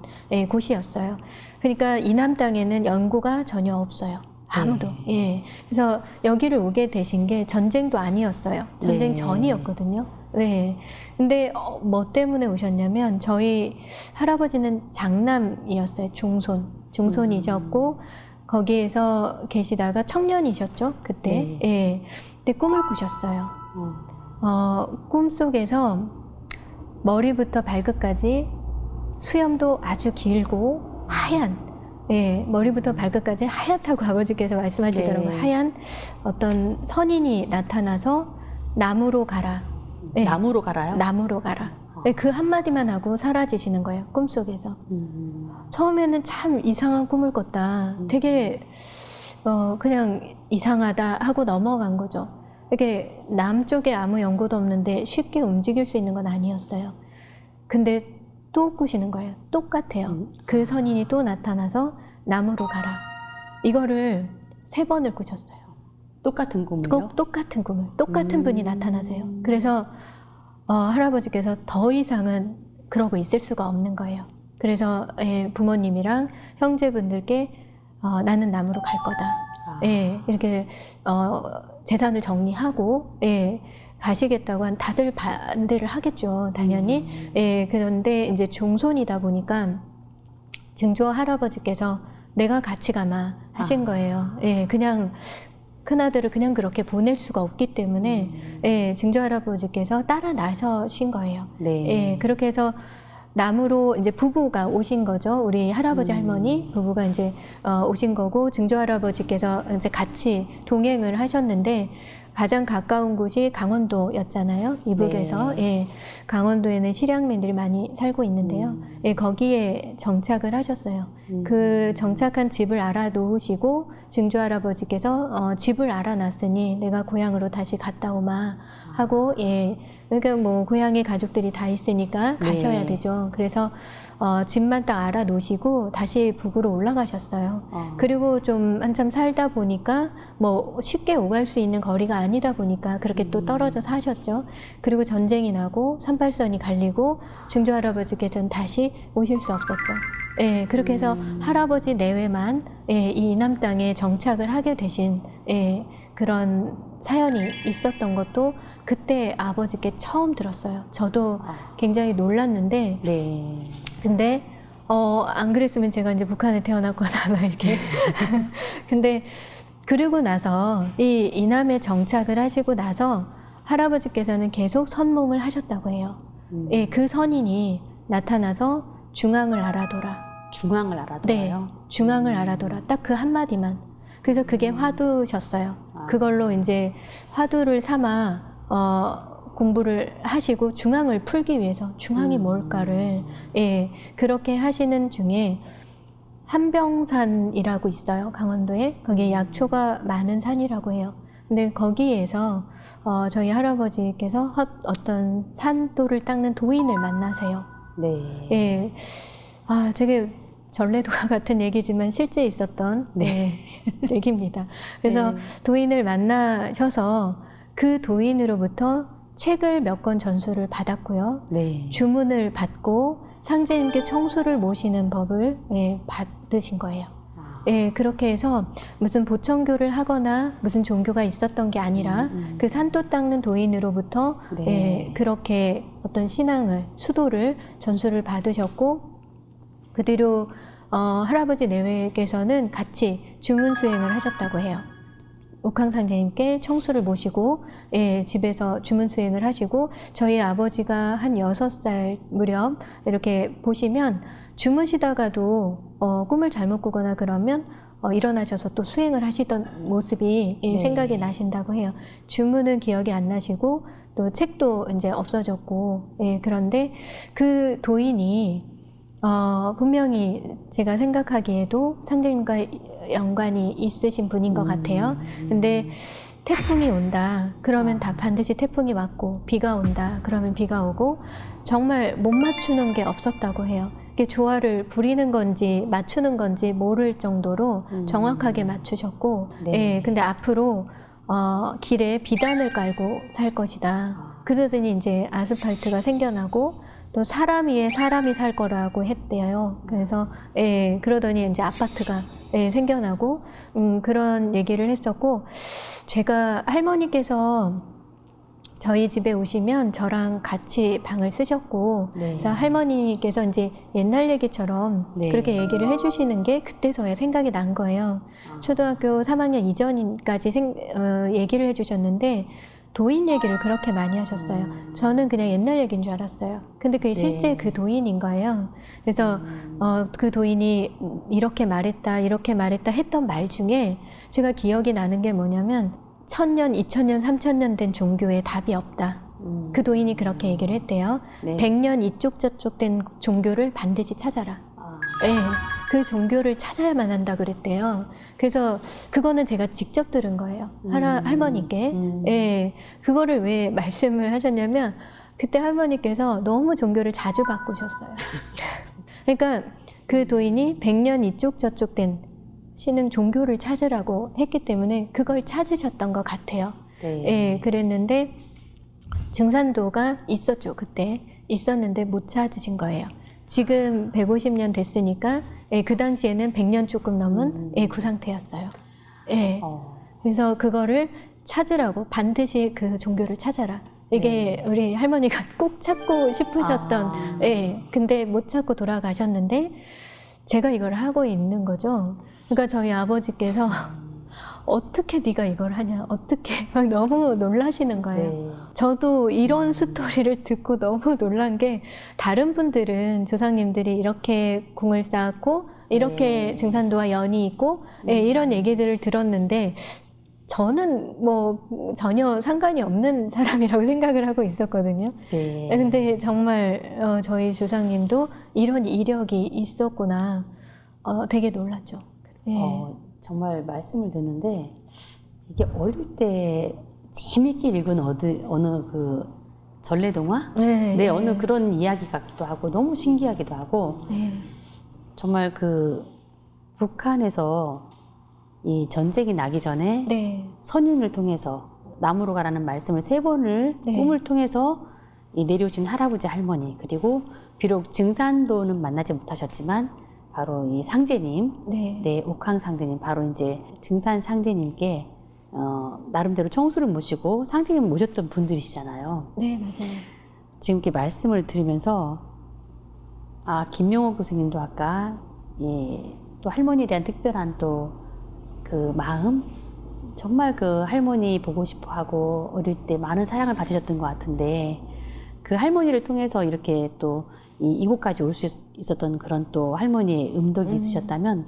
곳이었어요. 그러니까 이남 땅에는 연고가 전혀 없어요. 아무도. 예. 그래서 여기를 오게 되신 게 전쟁도 아니었어요. 전쟁 전이었거든요. 네. 근데 뭐 때문에 오셨냐면 저희 할아버지는 장남이었어요. 종손이셨고 거기에서 계시다가 청년이셨죠. 그때. 예. 근데 꿈을 꾸셨어요. 꿈속에서 머리부터 발끝까지 수염도 아주 길고 하얀, 머리부터 발끝까지 하얗다고 아버지께서 말씀하시더라고요. 네. 하얀 어떤 선인이 나타나서 나무로 가라. 나무로 가라요? 나무로 가라. 그 한마디만 하고 사라지시는 거예요. 꿈속에서. 처음에는 참 이상한 꿈을 꿨다. 되게 그냥 이상하다 하고 넘어간 거죠. 이게 남쪽에 아무 연고도 없는데 쉽게 움직일 수 있는 건 아니었어요. 근데 또 꾸시는 거예요. 똑같아요. 그 선인이 또 나타나서 나무로 가라. 이거를 3번을 꾸셨어요. 똑같은 꿈을요? 꼭 똑같은 꿈을. 똑같은 분이 나타나세요. 그래서 할아버지께서 더 이상은 그러고 있을 수가 없는 거예요. 그래서 부모님이랑 형제분들께 나는 나무로 갈 거다. 이렇게 재산을 정리하고 가시겠다고 한 다들 반대를 하겠죠, 당연히. 그런데 이제 종손이다 보니까 증조 할아버지께서 내가 같이 가마 하신 거예요. 그냥 큰아들을 그냥 그렇게 보낼 수가 없기 때문에 증조 할아버지께서 따라 나서신 거예요. 네. 그렇게 해서 나무로 이제 부부가 오신 거죠. 우리 할아버지 할머니 부부가 이제 오신 거고 증조 할아버지께서 이제 같이 동행을 하셨는데 가장 가까운 곳이 강원도였잖아요. 이북에서. 강원도에는 실향민들이 많이 살고 있는데요. 거기에 정착을 하셨어요. 그 정착한 집을 알아놓으시고 증조 할아버지께서 집을 알아놨으니 내가 고향으로 다시 갔다 오마 하고 그러니까 뭐 고향에 가족들이 다 있으니까 가셔야 되죠. 그래서 집만 딱 알아놓으시고 다시 북으로 올라가셨어요. 그리고 좀 한참 살다 보니까 뭐 쉽게 오갈 수 있는 거리가 아니다 보니까 그렇게 또 떨어져 사셨죠. 그리고 전쟁이 나고 38선이 갈리고 증조 할아버지께서는 다시 오실 수 없었죠. 그렇게 해서 할아버지 내외만 이 이남 땅에 정착을 하게 되신 그런 사연이 있었던 것도 그때 아버지께 처음 들었어요. 저도 굉장히 놀랐는데 근데 안 그랬으면 제가 이제 북한에 태어났거나 막 이렇게 근데 그러고 나서 이 이남에 정착을 하시고 나서 할아버지께서는 계속 선몽을 하셨다고 해요. 그 선인이 나타나서 중앙을 알아둬라. 중앙을 알아둬요? 네, 중앙을 알아둬라. 딱 그 한마디만. 그래서 그게 화두셨어요. 그걸로 이제 화두를 삼아 공부를 하시고 중앙을 풀기 위해서 중앙이 뭘까를 그렇게 하시는 중에 한병산이라고 있어요. 강원도에. 거기에 약초가 많은 산이라고 해요. 근데 거기에서 저희 할아버지께서 어떤 산도를 닦는 도인을 만나세요. 되게 전래도가 같은 얘기지만 실제 있었던 얘기입니다. 그래서 도인을 만나셔서 그 도인으로부터 책을 몇 권 전수를 받았고요. 주문을 받고 상제님께 청수를 모시는 법을 받으신 거예요. 그렇게 해서 무슨 보청교를 하거나 무슨 종교가 있었던 게 아니라 그 산도 닦는 도인으로부터 그렇게 어떤 신앙을 수도를 전수를 받으셨고 그 뒤로 할아버지 내외께서는 같이 주문 수행을 하셨다고 해요. 옥황상제님께 청수를 모시고 집에서 주문 수행을 하시고 저희 아버지가 한 6살 무렵 이렇게 보시면 주무시다가도 꿈을 잘못 꾸거나 그러면 일어나셔서 또 수행을 하시던 모습이 네. 생각이 나신다고 해요. 주문은 기억이 안 나시고 또 책도 이제 없어졌고 그런데 그 도인이 분명히 제가 생각하기에도 상제님과 연관이 있으신 분인 것 같아요. 근데 태풍이 온다 그러면 다 반드시 태풍이 왔고 비가 온다 그러면 비가 오고 정말 못 맞추는 게 없었다고 해요. 이게 조화를 부리는 건지 맞추는 건지 모를 정도로 정확하게 맞추셨고 네. 근데 앞으로 길에 비단을 깔고 살 것이다. 그러더니 이제 아스팔트가 생겨나고 또 사람 위에 사람이 살 거라고 했대요. 그래서 그러더니 이제 아파트가 생겨나고 그런 얘기를 했었고 제가 할머니께서 저희 집에 오시면 저랑 같이 방을 쓰셨고 네. 그래서 할머니께서 이제 옛날 얘기처럼 네. 그렇게 얘기를 해주시는 게 그때서야 생각이 난 거예요. 초등학교 3학년 이전까지 얘기를 해주셨는데 도인 얘기를 그렇게 많이 하셨어요. 저는 그냥 옛날 얘기인 줄 알았어요. 근데 그게 실제 네. 그 도인인 거예요. 그래서 그 도인이 이렇게 말했다 했던 말 중에 제가 기억이 나는 게 뭐냐면 1000년, 2000년, 3000년 된 종교에 답이 없다. 그 도인이 그렇게 얘기를 했대요. 네. 100년 이쪽 저쪽 된 종교를 반드시 찾아라. 그 종교를 찾아야만 한다 그랬대요. 그래서 그거는 제가 직접 들은 거예요. 할머니께. 그거를 왜 말씀을 하셨냐면 그때 할머니께서 너무 종교를 자주 바꾸셨어요. 그러니까 그 도인이 100년 이쪽 저쪽 된 신흥 종교를 찾으라고 했기 때문에 그걸 찾으셨던 것 같아요. 네. 그랬는데 증산도가 있었죠. 그때 있었는데 못 찾으신 거예요. 지금 150년 됐으니까 그 당시에는 100년 조금 넘은 그 상태였어요. 그래서 그거를 찾으라고 반드시 그 종교를 찾아라. 이게 우리 할머니가 꼭 찾고 싶으셨던 근데 못 찾고 돌아가셨는데 제가 이걸 하고 있는 거죠. 그러니까 저희 아버지께서 어떻게 네가 이걸 하냐 어떻게 막 너무 놀라시는 거예요. 네. 저도 이런 스토리를 듣고 너무 놀란 게 다른 분들은 조상님들이 이렇게 공을 쌓았고 이렇게 증산도와 연이 있고 이런 얘기들을 들었는데 저는 뭐 전혀 상관이 없는 사람이라고 생각을 하고 있었거든요. 네. 근데 정말 저희 조상님도 이런 이력이 있었구나. 되게 놀랐죠. 정말 말씀을 듣는데 이게 어릴 때 재밌게 읽은 어느 그 전래동화? 네. 어느 그런 이야기 같기도 하고 너무 신기하기도 하고 정말 그 북한에서 이 전쟁이 나기 전에 선인을 통해서 남으로 가라는 말씀을 3번을 꿈을 통해서 이 내려오신 할아버지 할머니 그리고 비록 증산도는 만나지 못하셨지만 바로 이 상제님, 옥황 상제님 바로 이제 증산 상제님께 나름대로 청수를 모시고 상제님을 모셨던 분들이시잖아요. 네, 맞아요. 지금 이렇게 말씀을 들으면서 김명옥 교수님도 아까 또 할머니에 대한 특별한 또 그 마음 정말 그 할머니 보고 싶어하고 어릴 때 많은 사랑을 받으셨던 것 같은데 그 할머니를 통해서 이렇게 또 이곳까지 올 수 있었던 그런 또 할머니의 음덕이 있으셨다면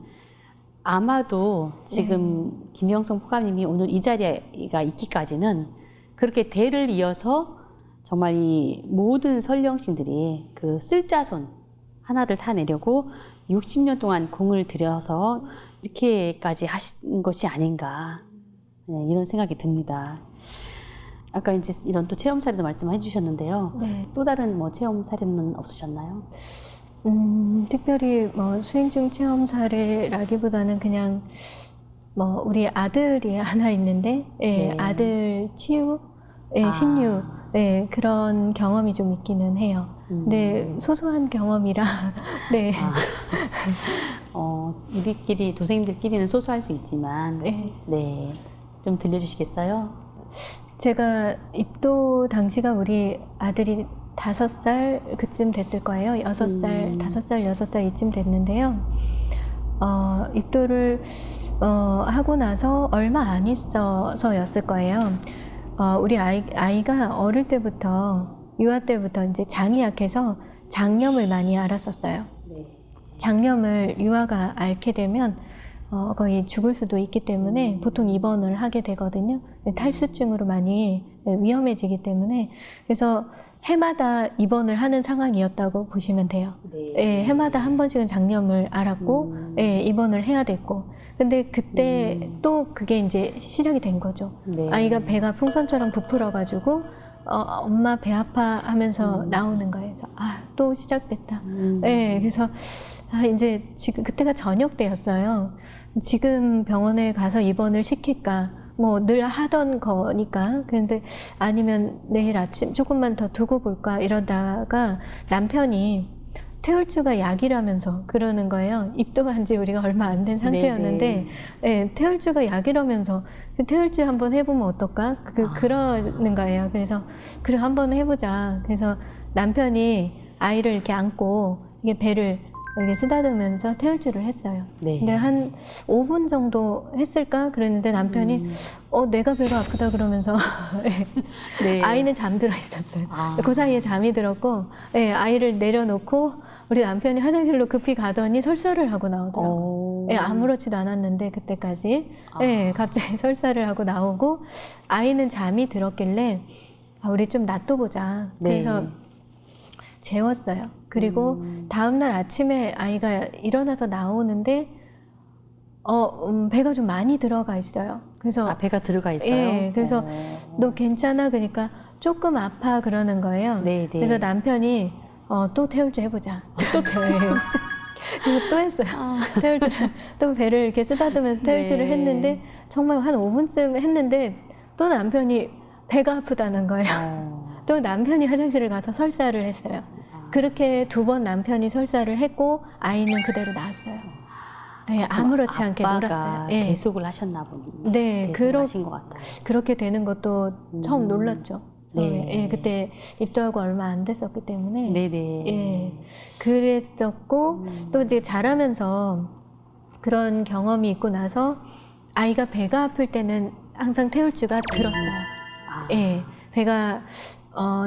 아마도 지금 김영성 포감님이 오늘 이 자리가 있기까지는 그렇게 대를 이어서 정말 이 모든 선령신들이 그 쓸자손 하나를 타내려고 60년 동안 공을 들여서 이렇게까지 하신 것이 아닌가 이런 생각이 듭니다. 아까 이제 이런 또 체험 사례도 말씀해 주셨는데요. 또 다른 뭐 체험 사례는 없으셨나요? 특별히 뭐 수행 중 체험 사례라기보다는 그냥 뭐 우리 아들이 하나 있는데 아들 치유, 신유 그런 경험이 좀 있기는 해요. 근데 소소한 경험이라 우리끼리 도생님들끼리는 소소할 수 있지만 좀 들려주시겠어요? 제가 입도 당시가 우리 아들이 5살 그쯤 됐을 거예요. 6살, 5살, 6살 이쯤 됐는데요. 입도를 하고 나서 얼마 안 있어서였을 거예요. 우리 아이가 어릴 때부터 유아 때부터 이제 장이 약해서 장염을 많이 앓았었어요. 네. 장염을 유아가 앓게 되면 거의 죽을 수도 있기 때문에 보통 입원을 하게 되거든요. 탈수증으로 많이 위험해지기 때문에 그래서 해마다 입원을 하는 상황이었다고 보시면 돼요. 네. 예, 해마다 한 번씩은 장염을 앓았고 예, 입원을 해야 됐고 근데 그때 또 그게 이제 시작이 된 거죠. 네. 아이가 배가 풍선처럼 부풀어가지고 엄마 배 아파 하면서 나오는 거예요. 그래서 또 시작됐다. 예, 그래서 이제 지금 그때가 저녁 때였어요. 지금 병원에 가서 입원을 시킬까? 뭐 늘 하던 거니까. 근데 아니면 내일 아침 조금만 더 두고 볼까? 이러다가 남편이 태울주가 약이라면서 그러는 거예요. 입도한 지 우리가 얼마 안 된 상태였는데 예, 태울주가 약이라면서 태울주 한번 해보면 어떨까? 그러는 거예요. 그래서 그래 한번 해보자. 그래서 남편이 아이를 이렇게 안고 이게 배를 이렇게 쓰다듬으면서 태울주를 했어요. 네. 근데 한 5분 정도 했을까? 그랬는데 남편이 내가 배가 아프다 그러면서 네. 아이는 잠들어 있었어요. 그 사이에 잠이 들었고 예, 아이를 내려놓고 우리 남편이 화장실로 급히 가더니 설사를 하고 나오더라고요. 예, 아무렇지도 않았는데 그때까지 예, 갑자기 설사를 하고 나오고 아이는 잠이 들었길래 우리 좀 놔둬보자. 네. 그래서 재웠어요. 그리고 다음날 아침에 아이가 일어나서 나오는데 배가 좀 많이 들어가 있어요. 그래서 배가 들어가 있어요? 예, 그래서 너 괜찮아? 그러니까 조금 아파 그러는 거예요. 네, 네. 그래서 남편이 또 태울주 해보자. 또 태울주 해보자. 그래서 또 했어요. 태울주를 또 배를 이렇게 쓰다듬으면서 태울주를 네. 했는데 정말 한 5분쯤 했는데 또 남편이 배가 아프다는 거예요. 또 남편이 화장실을 가서 설사를 했어요. 그렇게 2번 남편이 설사를 했고 아이는 그대로 나왔어요. 예, 아무렇지 않게 놀았어요. 예. 계속을 하셨나 보네. 네, 계속하신 것 같아요. 그렇게 되는 것도 처음 놀랐죠. 처음에. 네. 예, 그때 입도하고 얼마 안 됐었기 때문에. 네네. 예, 그랬었고 또 이제 자라면서 그런 경험이 있고 나서 아이가 배가 아플 때는 항상 태울주가 들었어요. 예, 배가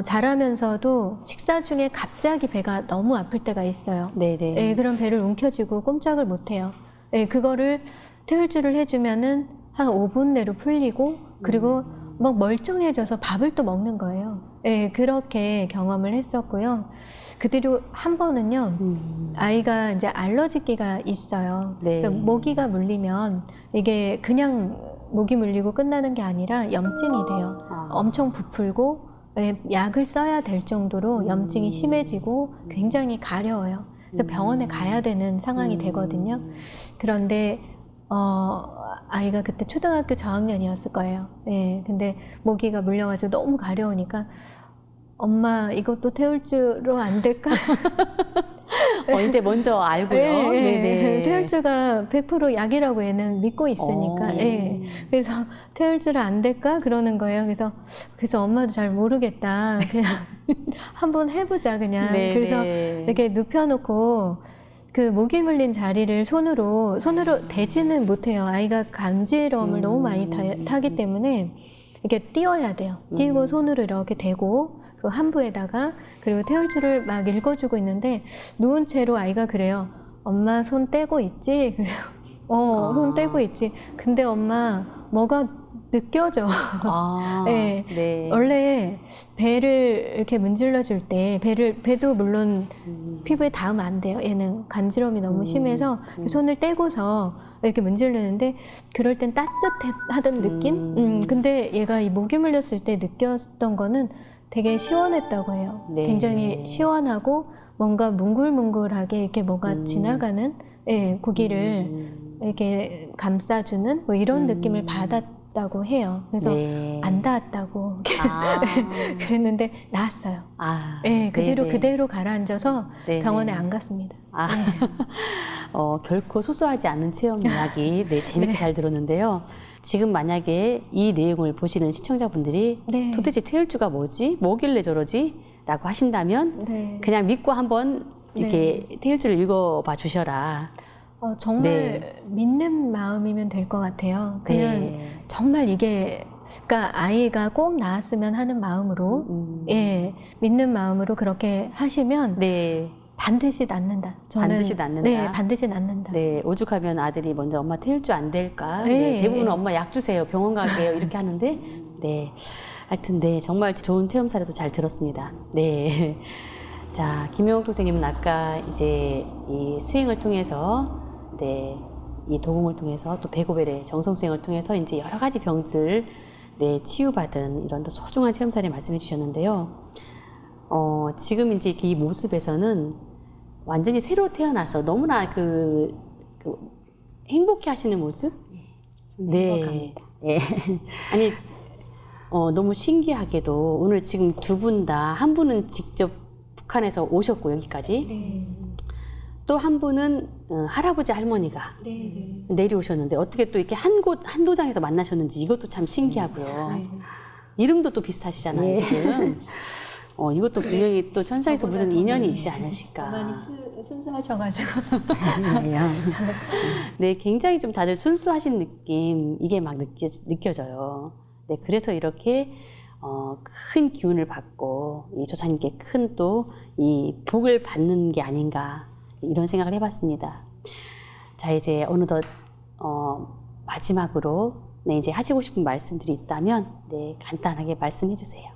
자라면서도 식사 중에 갑자기 배가 너무 아플 때가 있어요. 네네. 예, 그럼 배를 움켜쥐고 꼼짝을 못 해요. 예, 그거를 태울주를 해주면은 한 5분 내로 풀리고 그리고 막 멀쩡해져서 밥을 또 먹는 거예요. 예, 그렇게 경험을 했었고요. 그 뒤로 한 번은요, 아이가 이제 알러지기가 있어요. 네. 그래서 모기가 물리면 이게 그냥 모기 물리고 끝나는 게 아니라 염증이 돼요. 엄청 부풀고 예, 약을 써야 될 정도로 염증이 심해지고 굉장히 가려워요. 그래서 병원에 가야 되는 상황이 되거든요. 그런데 아이가 그때 초등학교 저학년이었을 거예요. 예, 근데 모기가 물려가지고 너무 가려우니까 엄마 이것도 태울주로 안 될까? 이제 먼저 알고요. 예, 예. 네네. 태울주가 100% 약이라고 얘는 믿고 있으니까. 예. 그래서 태울주를 안 될까 그러는 거예요. 그래서 엄마도 잘 모르겠다. 그냥 한번 해보자 그냥. 네네. 그래서 이렇게 눕혀놓고 그 모기 물린 자리를 손으로 대지는 못해요. 아이가 간지러움을 너무 많이 타기 때문에 이렇게 띄워야 돼요. 띄우고 손으로 이렇게 대고 그 한부에다가 그리고 태울주를 막 읽어주고 있는데 누운 채로 아이가 그래요. 엄마 손 떼고 있지? 그래요. 손 떼고 있지. 근데 엄마 뭐가 느껴져. 네. 네. 원래 배를 이렇게 문질러 줄 때 배도 물론 피부에 닿으면 안 돼요. 얘는 간지러움이 너무 심해서 손을 떼고서 이렇게 문지르는데 그럴 땐 따뜻하던 느낌? 근데 얘가 이 모기 물렸을 때 느꼈던 거는 되게 시원했다고 해요. 네. 굉장히 시원하고 뭔가 뭉글뭉글하게 이렇게 뭐가 지나가는 고기를 이렇게 감싸주는 뭐 이런 느낌을 받았다고 해요. 그래서 네. 안 닿았다고 그랬는데 나았어요. 네, 그대로 가라앉아서 네네. 병원에 안 갔습니다. 결코 소소하지 않은 체험 이야기 재밌게 잘 들었는데요. 지금 만약에 이 내용을 보시는 시청자분들이 도대체 태울주가 뭐지? 뭐길래 저러지? 라고 하신다면 그냥 믿고 한번 이렇게 태울주를 읽어봐 주셔라. 정말 네. 믿는 마음이면 될 것 같아요. 그냥 네. 정말 이게 그러니까 아이가 꼭 낳았으면 하는 마음으로 예, 믿는 마음으로 그렇게 하시면 네. 반드시 낫는다. 저는 반드시 낫는다. 네, 반드시 낫는다. 네, 오죽하면 아들이 먼저 엄마 태울 줄 안 될까? 네. 네, 대부분 엄마 약 주세요, 병원 갈게요 이렇게 하는데, 네, 하여튼 네 정말 좋은 체험 사례도 잘 들었습니다. 네, 자 김영옥 선생님은 아까 이제 이 수행을 통해서, 네, 이 도공을 통해서 또 베고벨의 정성 수행을 통해서 이제 여러 가지 병들을 네 치유받은 이런 또 소중한 체험 사례 말씀해 주셨는데요. 지금 이제 이 모습에서는 완전히 새로 태어나서 너무나 그 행복해 하시는 모습? 네. 행복합니다. 예. 아니, 너무 신기하게도 오늘 지금 두 분 다, 한 분은 직접 북한에서 오셨고, 여기까지. 네. 또 한 분은 할아버지 할머니가 네, 네. 내려오셨는데, 어떻게 또 이렇게 한 도장에서 만나셨는지 이것도 참 신기하고요. 이름도 또 비슷하시잖아요, 예. 지금. 이것도 분명히 또 천사에서 무슨 인연이 있지 않으실까. 많이 순수하셔가지고. 아니에요. 네, 굉장히 좀 다들 순수하신 느낌, 이게 막 느껴져요. 네, 그래서 이렇게, 큰 기운을 받고, 이 조사님께 큰 또 이 복을 받는 게 아닌가, 이런 생각을 해봤습니다. 자, 이제 어느덧, 마지막으로, 네, 이제 하시고 싶은 말씀들이 있다면, 네, 간단하게 말씀해 주세요.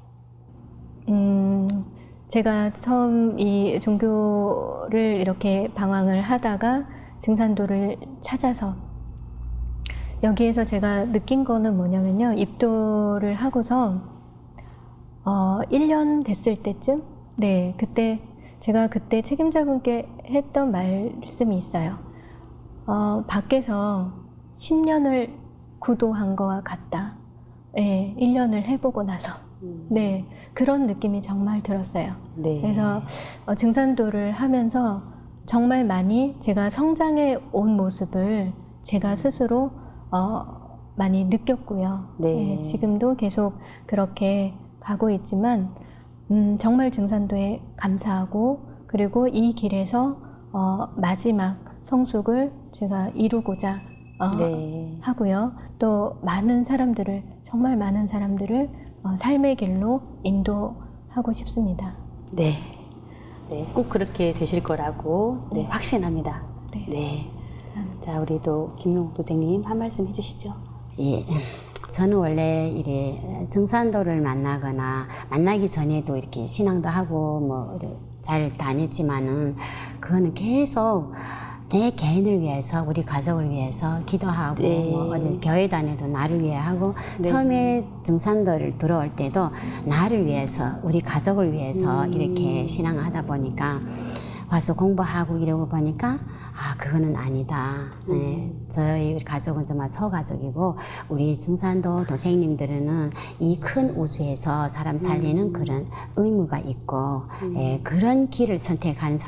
제가 처음 이 종교를 이렇게 방황을 하다가 증산도를 찾아서 여기에서 제가 느낀 거는 뭐냐면요. 입도를 하고서 1년 됐을 때쯤 네, 그때 제가 그때 책임자분께 했던 말씀이 있어요. 밖에서 10년을 구도한 거와 같다. 네, 1년을 해보고 나서 네, 그런 느낌이 정말 들었어요. 네. 그래서 증산도를 하면서 정말 많이 제가 성장해 온 모습을 제가 스스로 많이 느꼈고요. 네. 지금도 계속 그렇게 가고 있지만 정말 증산도에 감사하고 그리고 이 길에서 마지막 성숙을 제가 이루고자 네. 하고요. 또 많은 사람들을 정말 많은 사람들을 삶의 길로 인도하고 싶습니다. 네. 네, 꼭 그렇게 되실 거라고 네, 확신합니다. 네. 네. 자, 우리 또 김용옥 선생님 한 말씀 해주시죠. 예. 저는 원래 이래 증산도를 만나거나 만나기 전에도 이렇게 신앙도 하고 뭐 잘 다녔지만은 그거는 계속 내 개인을 위해서 우리 가족을 위해서 기도하고 네. 뭐 어디 교회 다녀도 나를 위해 하고 네. 처음에 증산도를 들어올 때도 나를 위해서 우리 가족을 위해서 이렇게 신앙을 하다 보니까 와서 공부하고 이러고 보니까 그거는 아니다. 네, 저희 우리 가족은 정말 소가족이고 우리 증산도 도생님들은 이 큰 우주에서 사람 살리는 그런 의무가 있고 그런 길을 선택하는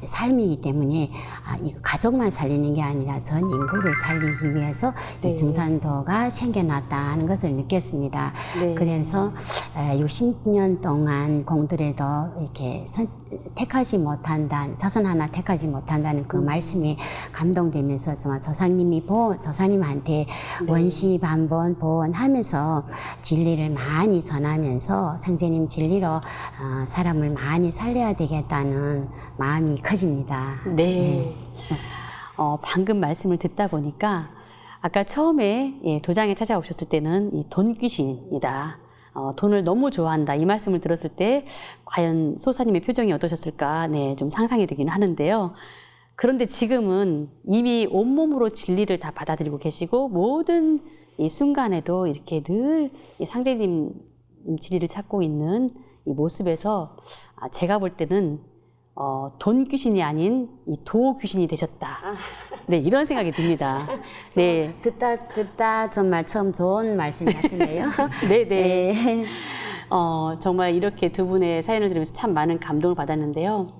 삶이기 때문에 이 가족만 살리는 게 아니라 전 인구를 살리기 위해서 네. 이 증산도가 생겨났다는 것을 느꼈습니다. 네. 그래서 60년 동안 공들여도 이렇게 택하지 못한다는 자손 하나 택하지 못한다는 그 말씀이 감동되면서 정말 조사님한테 원시 반번 보원하면서 진리를 많이 전하면서 성제님 진리로 사람을 많이 살려야 되겠다는 마음이 커집니다. 네. 방금 말씀을 듣다 보니까 아까 처음에 도장에 찾아오셨을 때는 이 돈 귀신이다. 돈을 너무 좋아한다. 이 말씀을 들었을 때 과연 소사님의 표정이 어떠셨을까? 네, 좀 상상이 되긴 하는데요. 그런데 지금은 이미 온몸으로 진리를 다 받아들이고 계시고 모든 이 순간에도 이렇게 늘 이 상제님 진리를 찾고 있는 이 모습에서 제가 볼 때는 돈 귀신이 아닌 이 도 귀신이 되셨다. 네, 이런 생각이 듭니다. 네. 듣다 정말 처음 좋은 말씀 같은데요. 네네. 네. 정말 이렇게 두 분의 사연을 들으면서 참 많은 감동을 받았는데요.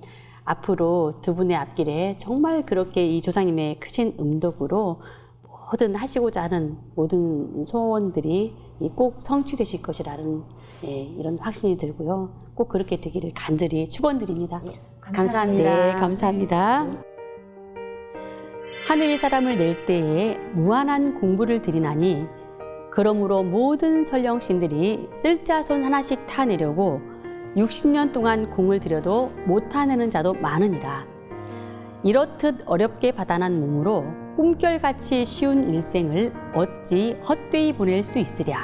앞으로 두 분의 앞길에 정말 그렇게 이 조상님의 크신 음덕으로 모든 하시고자 하는 모든 소원들이 꼭 성취되실 것이라는 이런 확신이 들고요. 꼭 그렇게 되기를 간절히 축원드립니다. 감사합니다. 네, 감사합니다. 하늘이 사람을 낼 때에 무한한 공부를 들이나니 그러므로 모든 선령신들이 쓸자손 하나씩 타내려고 60년 동안 공을 들여도 못 타내는 자도 많으니라. 이렇듯 어렵게 받아난 몸으로 꿈결같이 쉬운 일생을 어찌 헛되이 보낼 수 있으랴.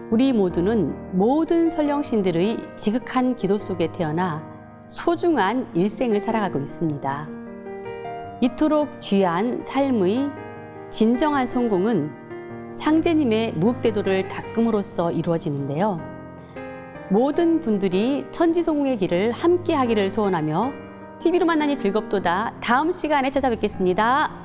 우리 모두는 모든 선령신들의 지극한 기도 속에 태어나 소중한 일생을 살아가고 있습니다. 이토록 귀한 삶의 진정한 성공은 상제님의 무흑대도를 닦음으로써 이루어지는데요. 모든 분들이 천지성공의 길을 함께 하기를 소원하며 TV로 만나니 즐겁도다. 다음 시간에 찾아뵙겠습니다.